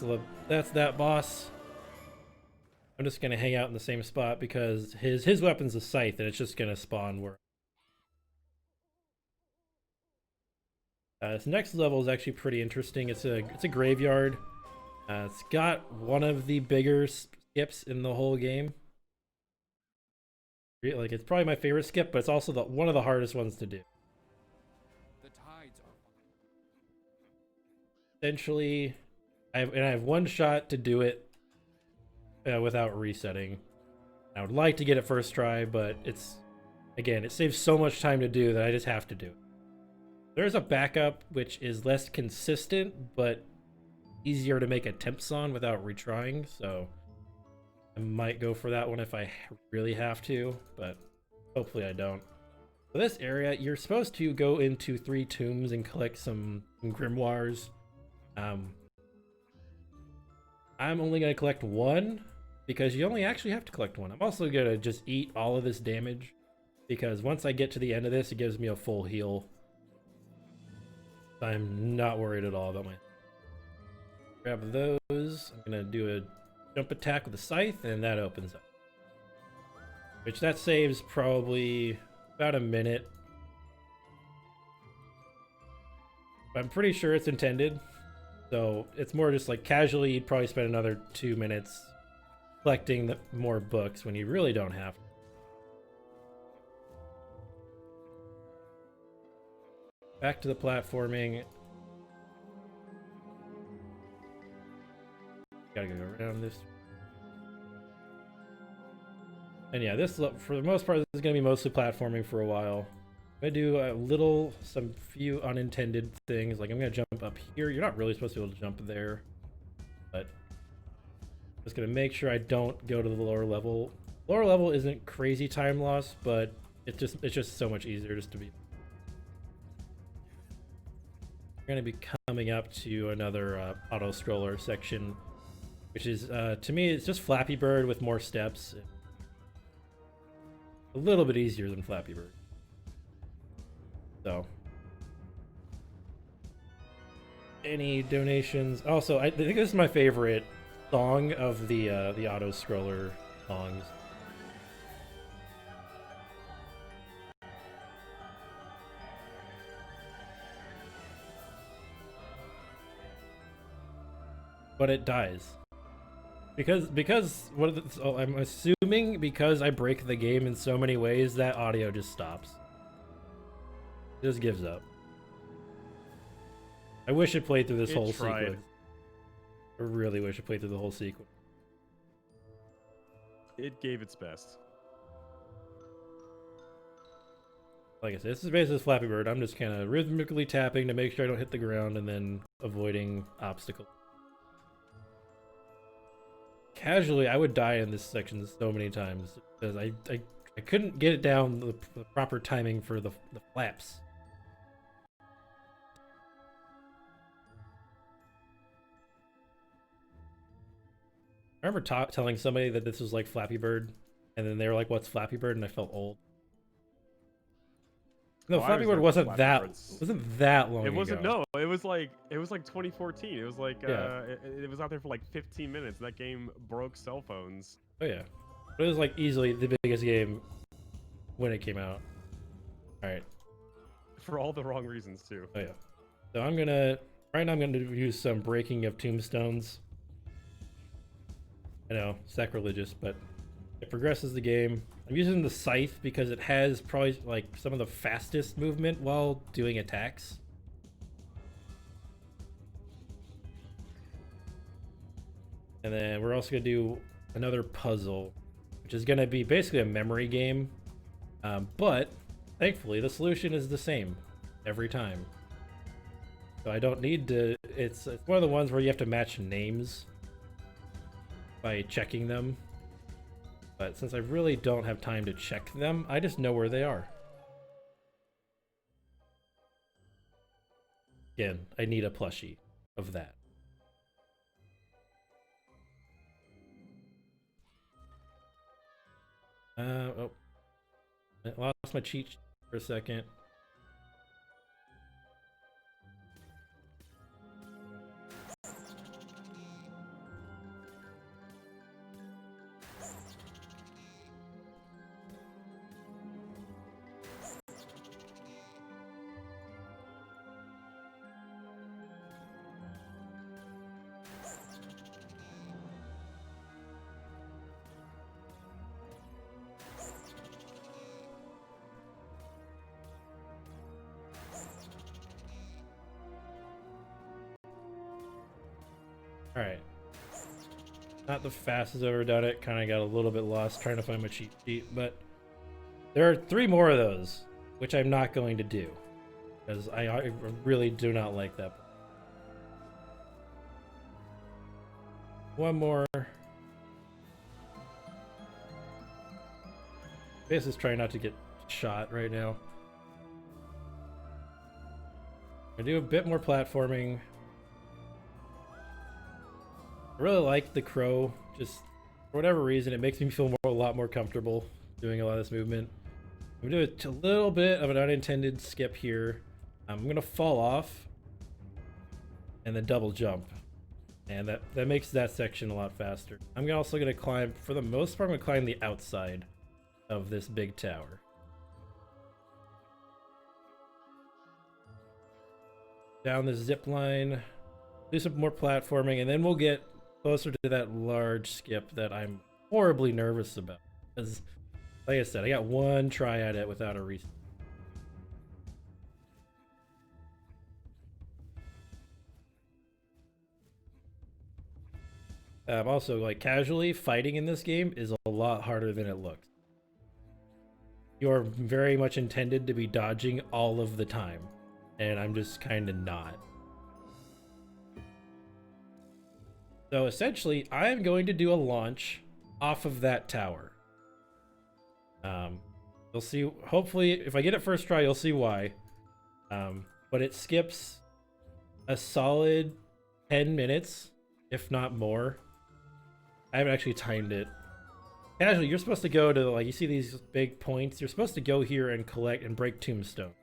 that boss. I'm just gonna hang out in the same spot because his weapon's a scythe, and it's just gonna spawn where. This next level is actually pretty interesting. It's a graveyard. It's got one of the bigger skips in the whole game. Like, it's probably my favorite skip, but it's also one of the hardest ones to do. The tides are... Essentially, I have 1 shot to do it. Without resetting. I would like to get it first try, but it saves so much time to do that I just have to do it. There's a backup which is less consistent, but easier to make attempts on without retrying, so I might go for that one if I really have to, but hopefully I don't. For this area, you're supposed to go into 3 tombs and collect some grimoires. I'm only going to collect 1 because you only actually have to collect 1. I'm also going to just eat all of this damage because once I get to the end of this, it gives me a full heal. I'm not worried at all about my... Grab those. I'm gonna do a jump attack with the scythe, and that opens up. Which that saves probably about a minute. I'm pretty sure it's intended. So it's more just like casually, you'd probably spend another 2 minutes collecting more books when you really don't have to. Back to the platforming. Gotta go around this. And yeah, this, for the most part, this is gonna be mostly platforming for a while. I'm gonna do some few unintended things. Like I'm gonna jump up here. You're not really supposed to be able to jump there, but I'm just gonna make sure I don't go to the lower level. Lower level isn't crazy time loss, but it's just so much easier just to be. We're gonna be coming up to another auto stroller section, which is to me it's just Flappy Bird with more steps. A little bit easier than Flappy Bird. So, any donations? Also, I think this is my favorite song of the auto scroller songs. But it dies because I'm assuming because I break the game in so many ways that audio just stops. Just gives up. I wish it played through this whole sequence. I really wish it played through the whole sequence. It gave its best. Like I said, this is basically Flappy Bird. I'm just kind of rhythmically tapping to make sure I don't hit the ground and then avoiding obstacles. Casually, I would die in this section so many times because I couldn't get it down the proper timing for the flaps. I remember telling somebody that this was like Flappy Bird, and then they were like, "What's Flappy Bird?" And I felt old. No, Flappy Bird wasn't that long ago. It wasn't. No, it was like 2014. It was like it was out there for like 15 minutes. And that game broke cell phones. Oh yeah, but it was like easily the biggest game when it came out. All right. For all the wrong reasons too. Oh yeah. So right now I'm gonna use some breaking of tombstones. I know, sacrilegious, but it progresses the game. I'm using the scythe because it has probably like some of the fastest movement while doing attacks. And then we're also gonna do another puzzle, which is gonna be basically a memory game. But thankfully the solution is the same every time. So I don't need to, it's one of the ones where you have to match names by checking them. But since I really don't have time to check them, I just know where they are. Again, I need a plushie of that. Oh, I lost my cheat sheet for a second. Alright. Not the fastest I've ever done it. Kind of got a little bit lost trying to find my cheat sheet. But there are 3 more of those, which I'm not going to do. Because I really do not like that. One more. Basically trying not to get shot right now. I'm going to do a bit more platforming. I really like the crow, just for whatever reason, it makes me feel a lot more comfortable doing a lot of this movement. I'm gonna do a little bit of an unintended skip here. I'm gonna fall off and then double jump. And that makes that section a lot faster. I'm also going to climb, for the most part, I'm going to climb the outside of this big tower. Down the zip line, do some more platforming, and then we'll get closer to that large skip that I'm horribly nervous about. Because, like I said, I got one try at it without a reset. Also, like, casually fighting in this game is a lot harder than it looks. You're very much intended to be dodging all of the time, and I'm just kind of not. So essentially, I'm going to do a launch off of that tower. You'll see, hopefully, if I get it first try, you'll see why. But it skips a solid 10 minutes, if not more. I haven't actually timed it. Casually, you're supposed to go to, like, you see these big points? You're supposed to go here and collect and break tombstone.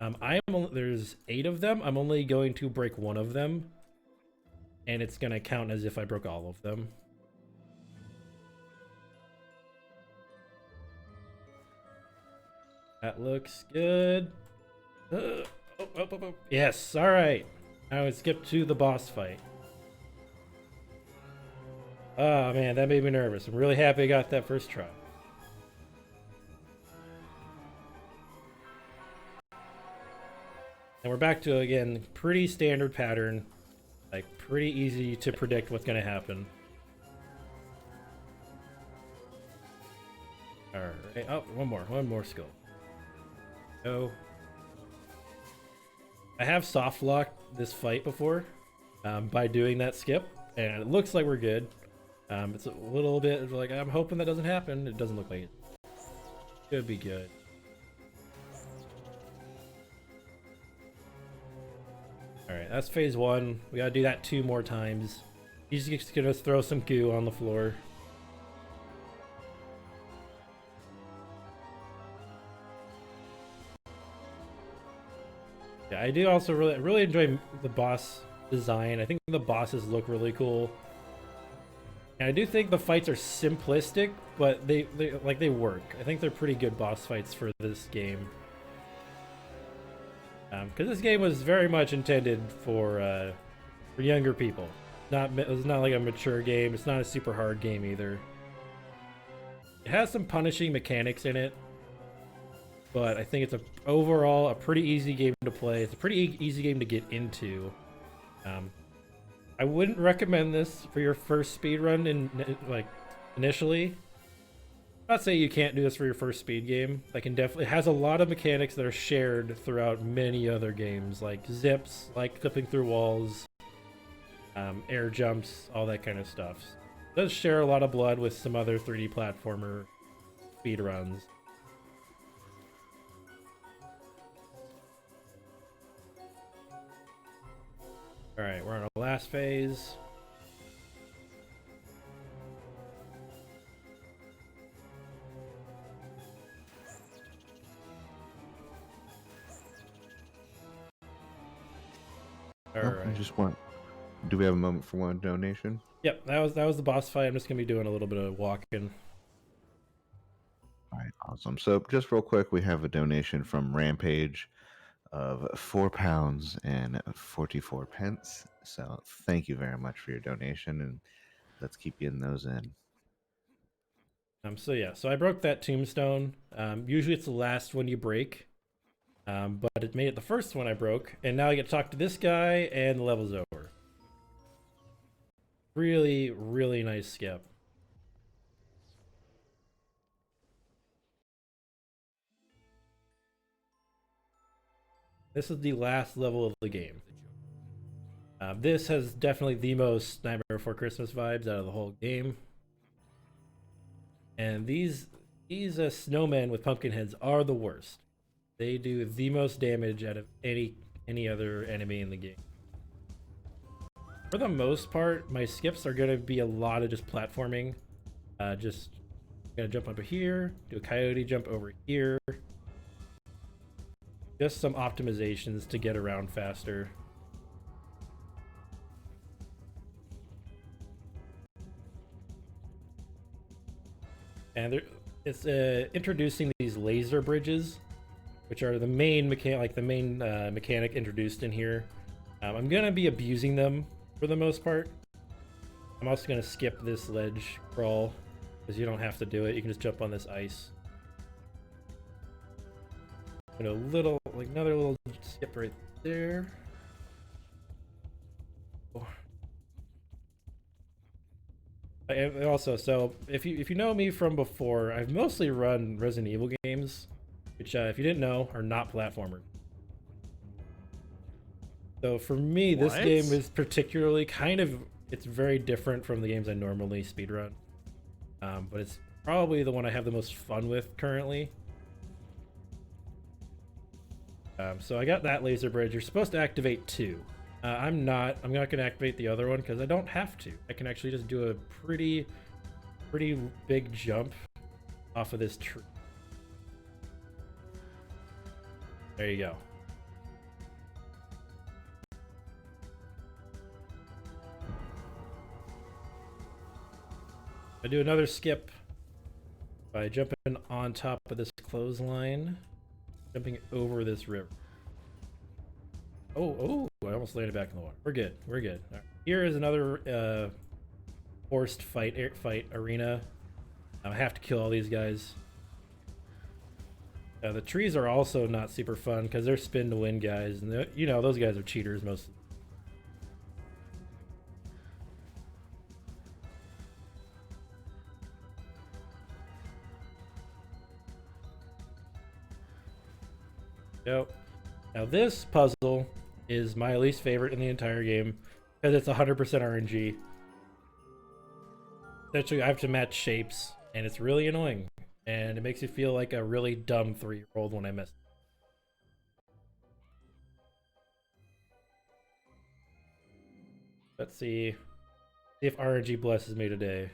There's 8 of them. I'm only going to break 1 of them. And it's going to count as if I broke all of them. That looks good. Oh. Yes, alright. Now we skip to the boss fight. Oh man, that made me nervous. I'm really happy I got that first try. And we're back to, again, pretty standard pattern. Like, pretty easy to predict what's going to happen. Alright, oh, one more skill. Go. I have soft locked this fight before by doing that skip, and it looks like we're good. It's a little bit like, I'm hoping that doesn't happen. It doesn't look like it. Could be good. Alright, that's phase 1. We gotta do that 2 more times. He's just gonna throw some goo on the floor. Yeah, I do also really enjoy the boss design. I think the bosses look really cool. And I do think the fights are simplistic, but they work. I think they're pretty good boss fights for this game. Because this game was very much intended for younger people. It's not like a mature game. It's not a super hard game either. It has some punishing mechanics in it, but I think it's overall a pretty easy game to play. It's a pretty easy game to get into. I wouldn't recommend this for your first speedrun initially. I'm not saying you can't do this for your first speed game. It has a lot of mechanics that are shared throughout many other games, like zips, like clipping through walls, air jumps, all that kind of stuff. It does share a lot of blood with some other 3D platformer speedruns. Alright, we're on our last phase. I just want. Do we have a moment for one donation? Yep, that was the boss fight. I'm just gonna be doing a little bit of walking. All right, awesome. So just real quick, we have a donation from Rampage of £4 and 44 pence. So thank you very much for your donation, and let's keep getting those in. So I broke that tombstone. Usually it's the last one you break. But it made it the first one I broke, and now I get to talk to this guy, and the level's over. Really, really nice skip. This is the last level of the game. This has definitely the most Nightmare Before Christmas vibes out of the whole game. And these snowmen with pumpkin heads are the worst. They do the most damage out of any other enemy in the game. For the most part, my skips are going to be a lot of just platforming. Just gonna jump over here, do a coyote jump over here. Just some optimizations to get around faster. And it's introducing these laser bridges, which are the main mechanic introduced in here. I'm gonna be abusing them for the most part. I'm also gonna skip this ledge crawl because you don't have to do it. You can just jump on this ice. And another little skip right there. And also, so if you know me from before, I've mostly run Resident Evil games, which if you didn't know, are not platformers. So for me, this game is particularly it's very different from the games I normally speedrun. But it's probably the one I have the most fun with currently. So I got that laser bridge. You're supposed to activate 2. I'm not going to activate the other one because I don't have to. I can actually just do a pretty big jump off of this tree. There you go. I do another skip by jumping on top of this clothesline, jumping over this river. Oh, I almost landed back in the water. We're good. All right. Here is another forced fight arena. I have to kill all these guys. The trees are also not super fun because they're spin to win guys, and those guys are cheaters mostly. Now this puzzle is my least favorite in the entire game because it's 100% RNG. Essentially, I have to match shapes, and it's really annoying. And it makes you feel like a really dumb 3-year-old when I mess. Let's see if RNG blesses me today.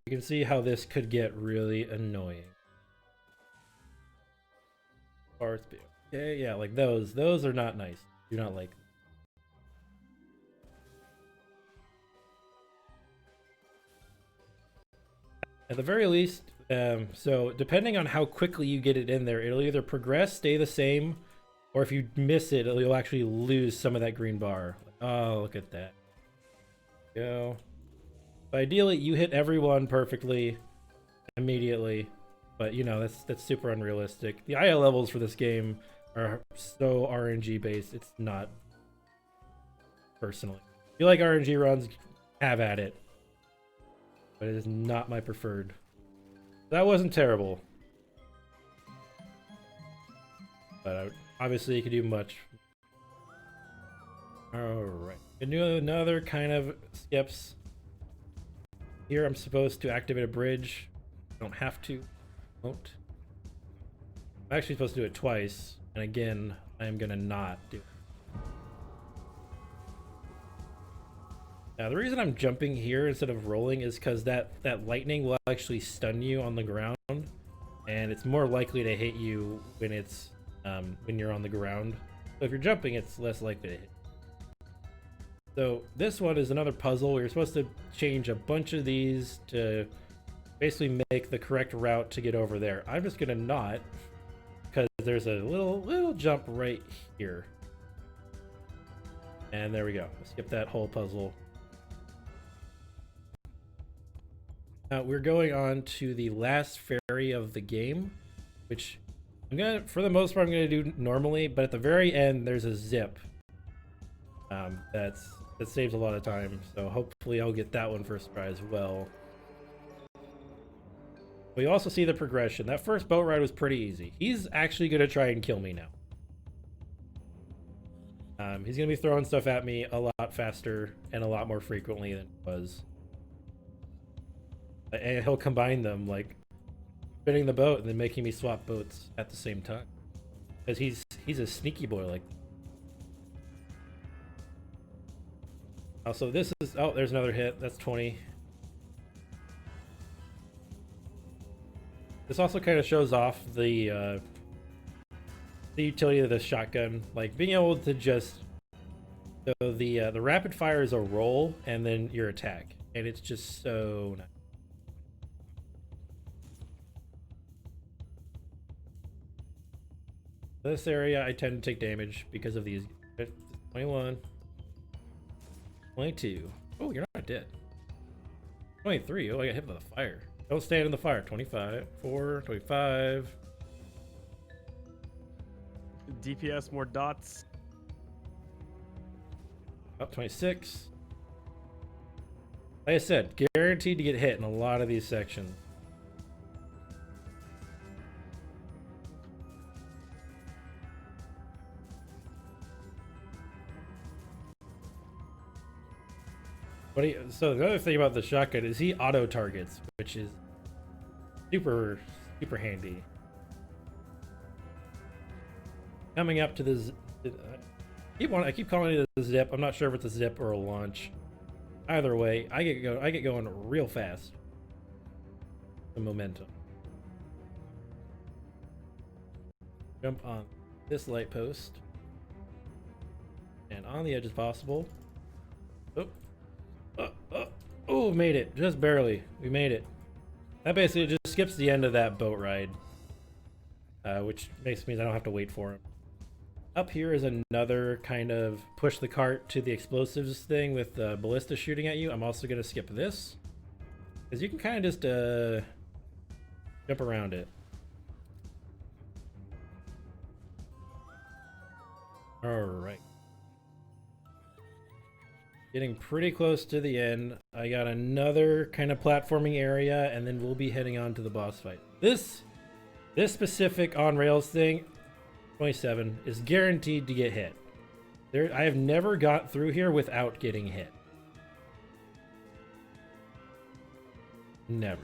You can see how this could get really annoying. Okay, yeah, like those are not nice. Do not like them. At the very least, so depending on how quickly you get it in there, it'll either progress, stay the same, or if you miss it, you'll actually lose some of that green bar. Oh, look at that. Go. But ideally, you hit everyone perfectly immediately, but that's super unrealistic. The IL levels for this game are so RNG based. It's not. Personally, if you like RNG runs, have at it. But it is not my preferred. That wasn't terrible. But obviously you could do much. Alright. Can do another kind of skips. Here I'm supposed to activate a bridge. I don't have to. Won't. I'm actually supposed to do it twice. And again, I am going to not do it. Now, the reason I'm jumping here instead of rolling is because that lightning will actually stun you on the ground, and it's more likely to hit you when it's when you're on the ground. So if you're jumping, it's less likely to hit. So this one is another puzzle where you're supposed to change a bunch of these to basically make the correct route to get over there. I'm just gonna not, because there's a little jump right here, and there we go. Skip that whole puzzle. Now we're going on to the last fairy of the game, which for the most part, I'm gonna do normally, but at the very end, there's a zip. That saves a lot of time, so hopefully I'll get that one first try as well. We also see the progression. That first boat ride was pretty easy. He's actually gonna try and kill me now. He's gonna be throwing stuff at me a lot faster and a lot more frequently than he was. And he'll combine them, like spinning the boat and then making me swap boats at the same time. Because he's a sneaky boy like that. Also, this is... Oh, there's another hit. That's 20. This also kind of shows off the utility of the shotgun. Like, being able to just So the rapid fire is a roll and then your attack, and it's just so nice. This area I tend to take damage because of these. 21, 22. Oh, you're not dead. 23. Oh, I got hit by the fire. Don't stand in the fire. 25, 4, 25. DPS, more dots. Up 26. Like I said, guaranteed to get hit in a lot of these sections. So the other thing about the shotgun is he auto targets, which is super handy. Coming up to this, I keep calling it a zip. I'm not sure if it's a zip or a launch. Either way, I get going real fast. The momentum. Jump on this light post, and on the edge as possible. Oh, made it. Just barely. We made it. That basically just skips the end of that boat ride. Which means I don't have to wait for him. Up here is another kind of push the cart to the explosives thing with the ballista shooting at you. I'm also going to skip this, because you can kind of just jump around it. Alright. Getting pretty close to the end. I got another kind of platforming area, and then we'll be heading on to the boss fight. This specific on rails thing, 27, is guaranteed to get hit. I have never got through here without getting hit. Never.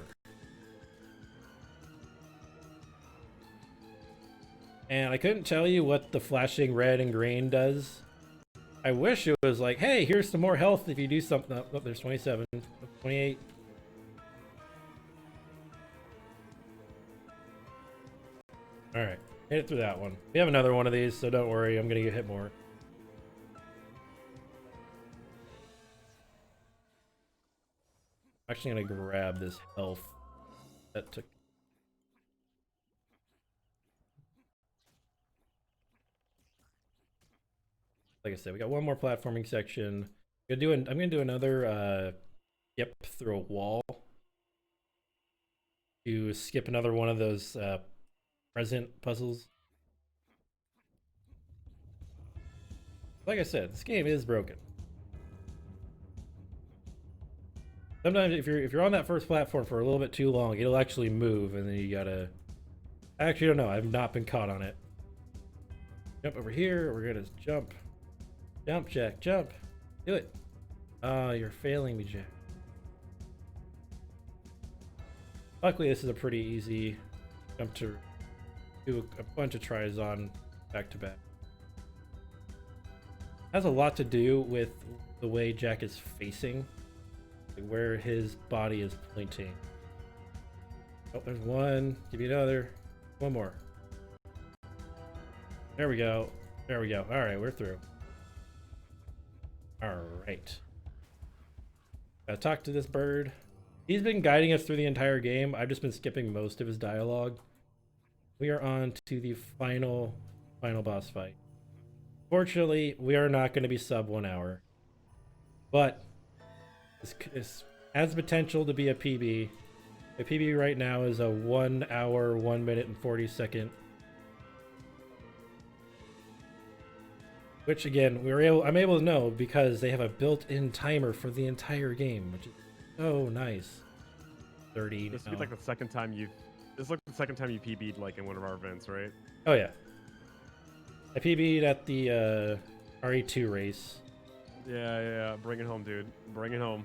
And I couldn't tell you what the flashing red and green does. I wish it was like, hey, here's some more health if you do something. Oh, there's 27, 28. Alright, made it through that one. We have another one of these, so don't worry, I'm gonna get hit more. I'm actually gonna grab this health. That took... Like I said, we got one more platforming section. I'm gonna do another yep, through a wall. To skip another one of those present puzzles. Like I said, this game is broken. Sometimes if you're on that first platform for a little bit too long, it'll actually move, and then you gotta... I actually don't know. I've not been caught on it. Jump over here. We're gonna jump. Jump, Jack, jump. Do it. Oh, you're failing me, Jack. Luckily, this is a pretty easy jump to do a bunch of tries on back to back. Has a lot to do with the way Jack is facing, like where his body is pointing. Oh, there's one. Give you another. One more. There we go. There we go. All right, we're through. Alright. Gotta talk to this bird. He's been guiding us through the entire game. I've just been skipping most of his dialogue. We are on to the final boss fight. Fortunately, we are not going to be sub 1 hour. But this has potential to be a PB. The PB right now is a 1 hour, 1 minute, and 40 second. Which again, I'm able to know because they have a built-in timer for the entire game, which is so nice. 30. This would be like the second time you. This is like the second time you PB'd like in one of our events, right? Oh yeah. I PB'd at the RE2 race. Yeah. Bring it home, dude. Bring it home.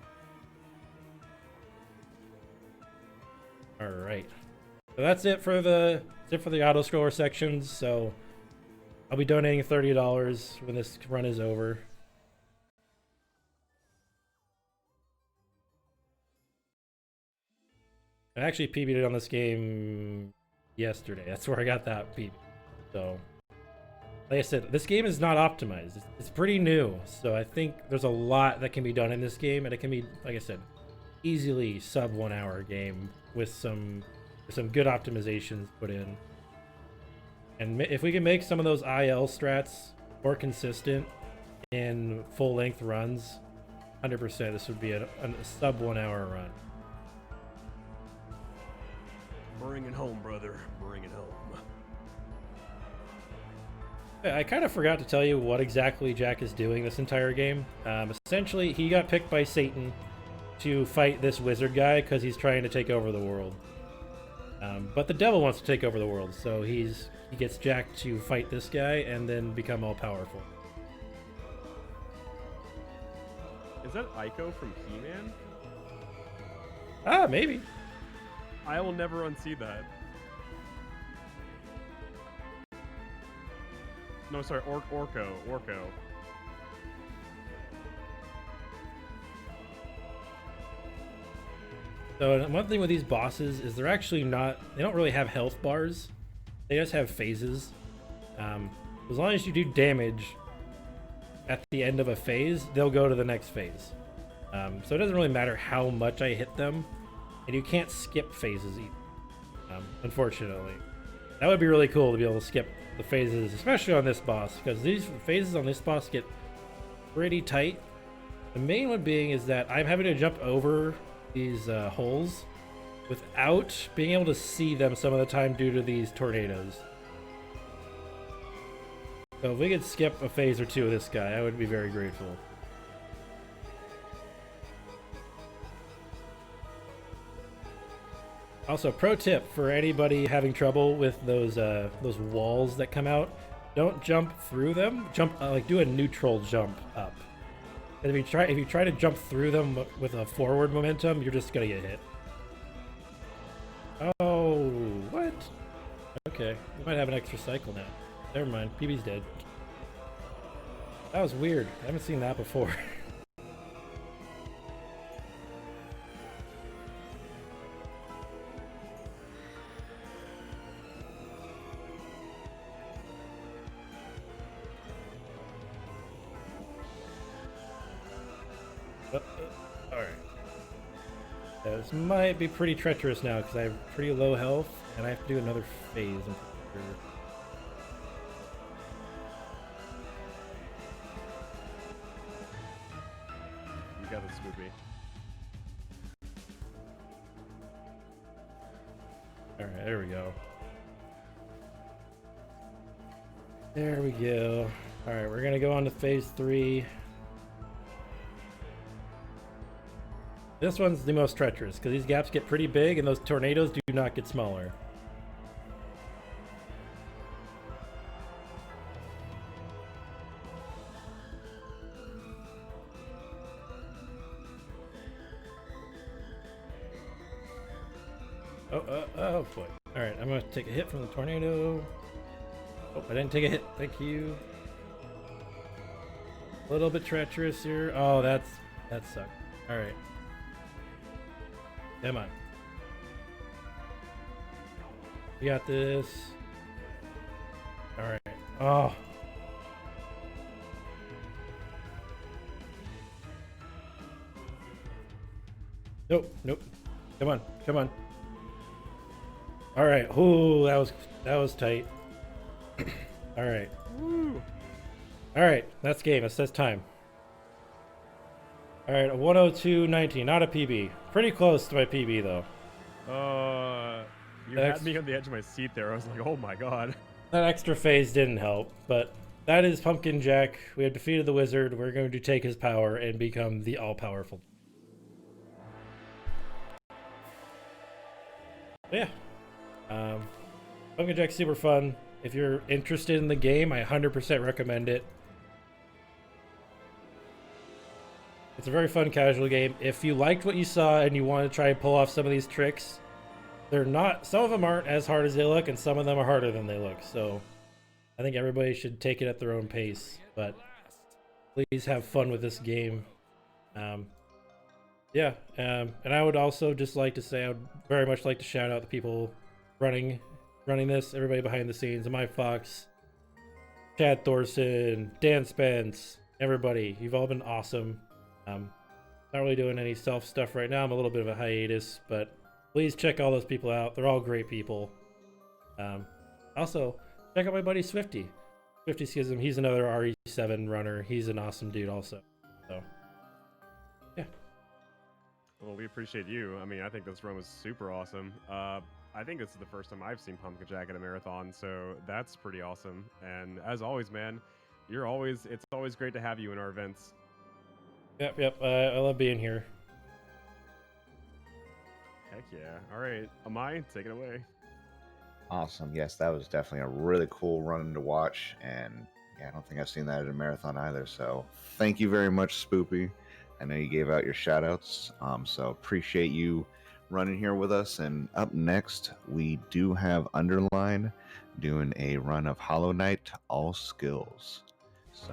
All right. So that's it for the auto scroller sections. So I'll be donating $30 when this run is over. I actually PB'd on this game yesterday. That's where I got that PB. So like I said, this game is not optimized. It's pretty new, so I think there's a lot that can be done in this game, and it can be, like I said, easily sub 1 hour game with some good optimizations put in. And if we can make some of those IL strats more consistent in full length runs, 100% this would be a sub 1 hour run. Bring it home, brother. Bring it home. I kind of forgot to tell you what exactly Jack is doing this entire game. Essentially, he got picked by Satan to fight this wizard guy because he's trying to take over the world. But the devil wants to take over the world, so he gets Jack to fight this guy and then become all powerful. Is that Ico from He-Man? Ah, maybe. I will never unsee that. No, sorry, Orko. So one thing with these bosses is they don't really have health bars. They just have phases. As long as you do damage at the end of a phase, they'll go to the next phase. So it doesn't really matter how much I hit them, and you can't skip phases either, unfortunately. That would be really cool to be able to skip the phases, especially on this boss, because these phases on this boss get pretty tight. The main one being is that I'm having to jump over these holes without being able to see them some of the time due to these tornadoes. So if we could skip a phase or two of this guy, I would be very grateful. Also, pro tip for anybody having trouble with those walls that come out, don't jump through them. Jump do a neutral jump up. And if you try to jump through them with a forward momentum, you're just gonna get hit. Oh, what? Okay, we might have an extra cycle now. Never mind, PB's dead. That was weird. I haven't seen that before. Alright. This might be pretty treacherous now because I have pretty low health and I have to do another phase. I'm pretty sure. You got it, Spoopy. Alright, there we go. There we go. Alright, we're gonna go on to phase 3. This one's the most treacherous because these gaps get pretty big and those tornadoes do not get smaller. Oh boy. Alright, I'm gonna take a hit from the tornado. Oh, I didn't take a hit. Thank you. A little bit treacherous here. Oh, that sucked. Alright. Come on. We got this. Alright. Oh. Nope. Come on. Alright. Ooh, that was tight. Alright. Alright, that's game. It says time. Alright, a 102.19, not a PB. Pretty close to my PB though. You had me on the edge of my seat there. I was like, oh my god. That extra phase didn't help, but that is Pumpkin Jack. We have defeated the wizard. We're going to take his power and become the all-powerful. Yeah. Pumpkin Jack's super fun. If you're interested in the game, I 100% recommend it. It's a very fun casual game. If you liked what you saw and you want to try and pull off some of these tricks, some of them aren't as hard as they look, and some of them are harder than they look. So I think everybody should take it at their own pace, but please have fun with this game. And I would also just like to say, I would very much like to shout out the people running this, everybody behind the scenes, My Fox, Chad Thorson, Dan Spence, everybody. You've all been awesome. Not really doing any self stuff right now. I'm a little bit of a hiatus, but please check all those people out. They're all great people. Also, check out my buddy Swifty. Swifty Schism. He's another RE7 runner. He's an awesome dude also. So, yeah. Well, we appreciate you. I mean, I think this run was super awesome. I think this is the first time I've seen Pumpkin Jack at a marathon, so that's pretty awesome. And as always, man, it's always great to have you in our events. Yep. I love being here. Heck yeah. All right, Amai, take it away. Awesome. Yes, that was definitely a really cool run to watch. And yeah, I don't think I've seen that at a marathon either. So thank you very much, Spoopy. I know you gave out your shout outs. So appreciate you running here with us. And up next, we do have Underline doing a run of Hollow Knight All Skills. So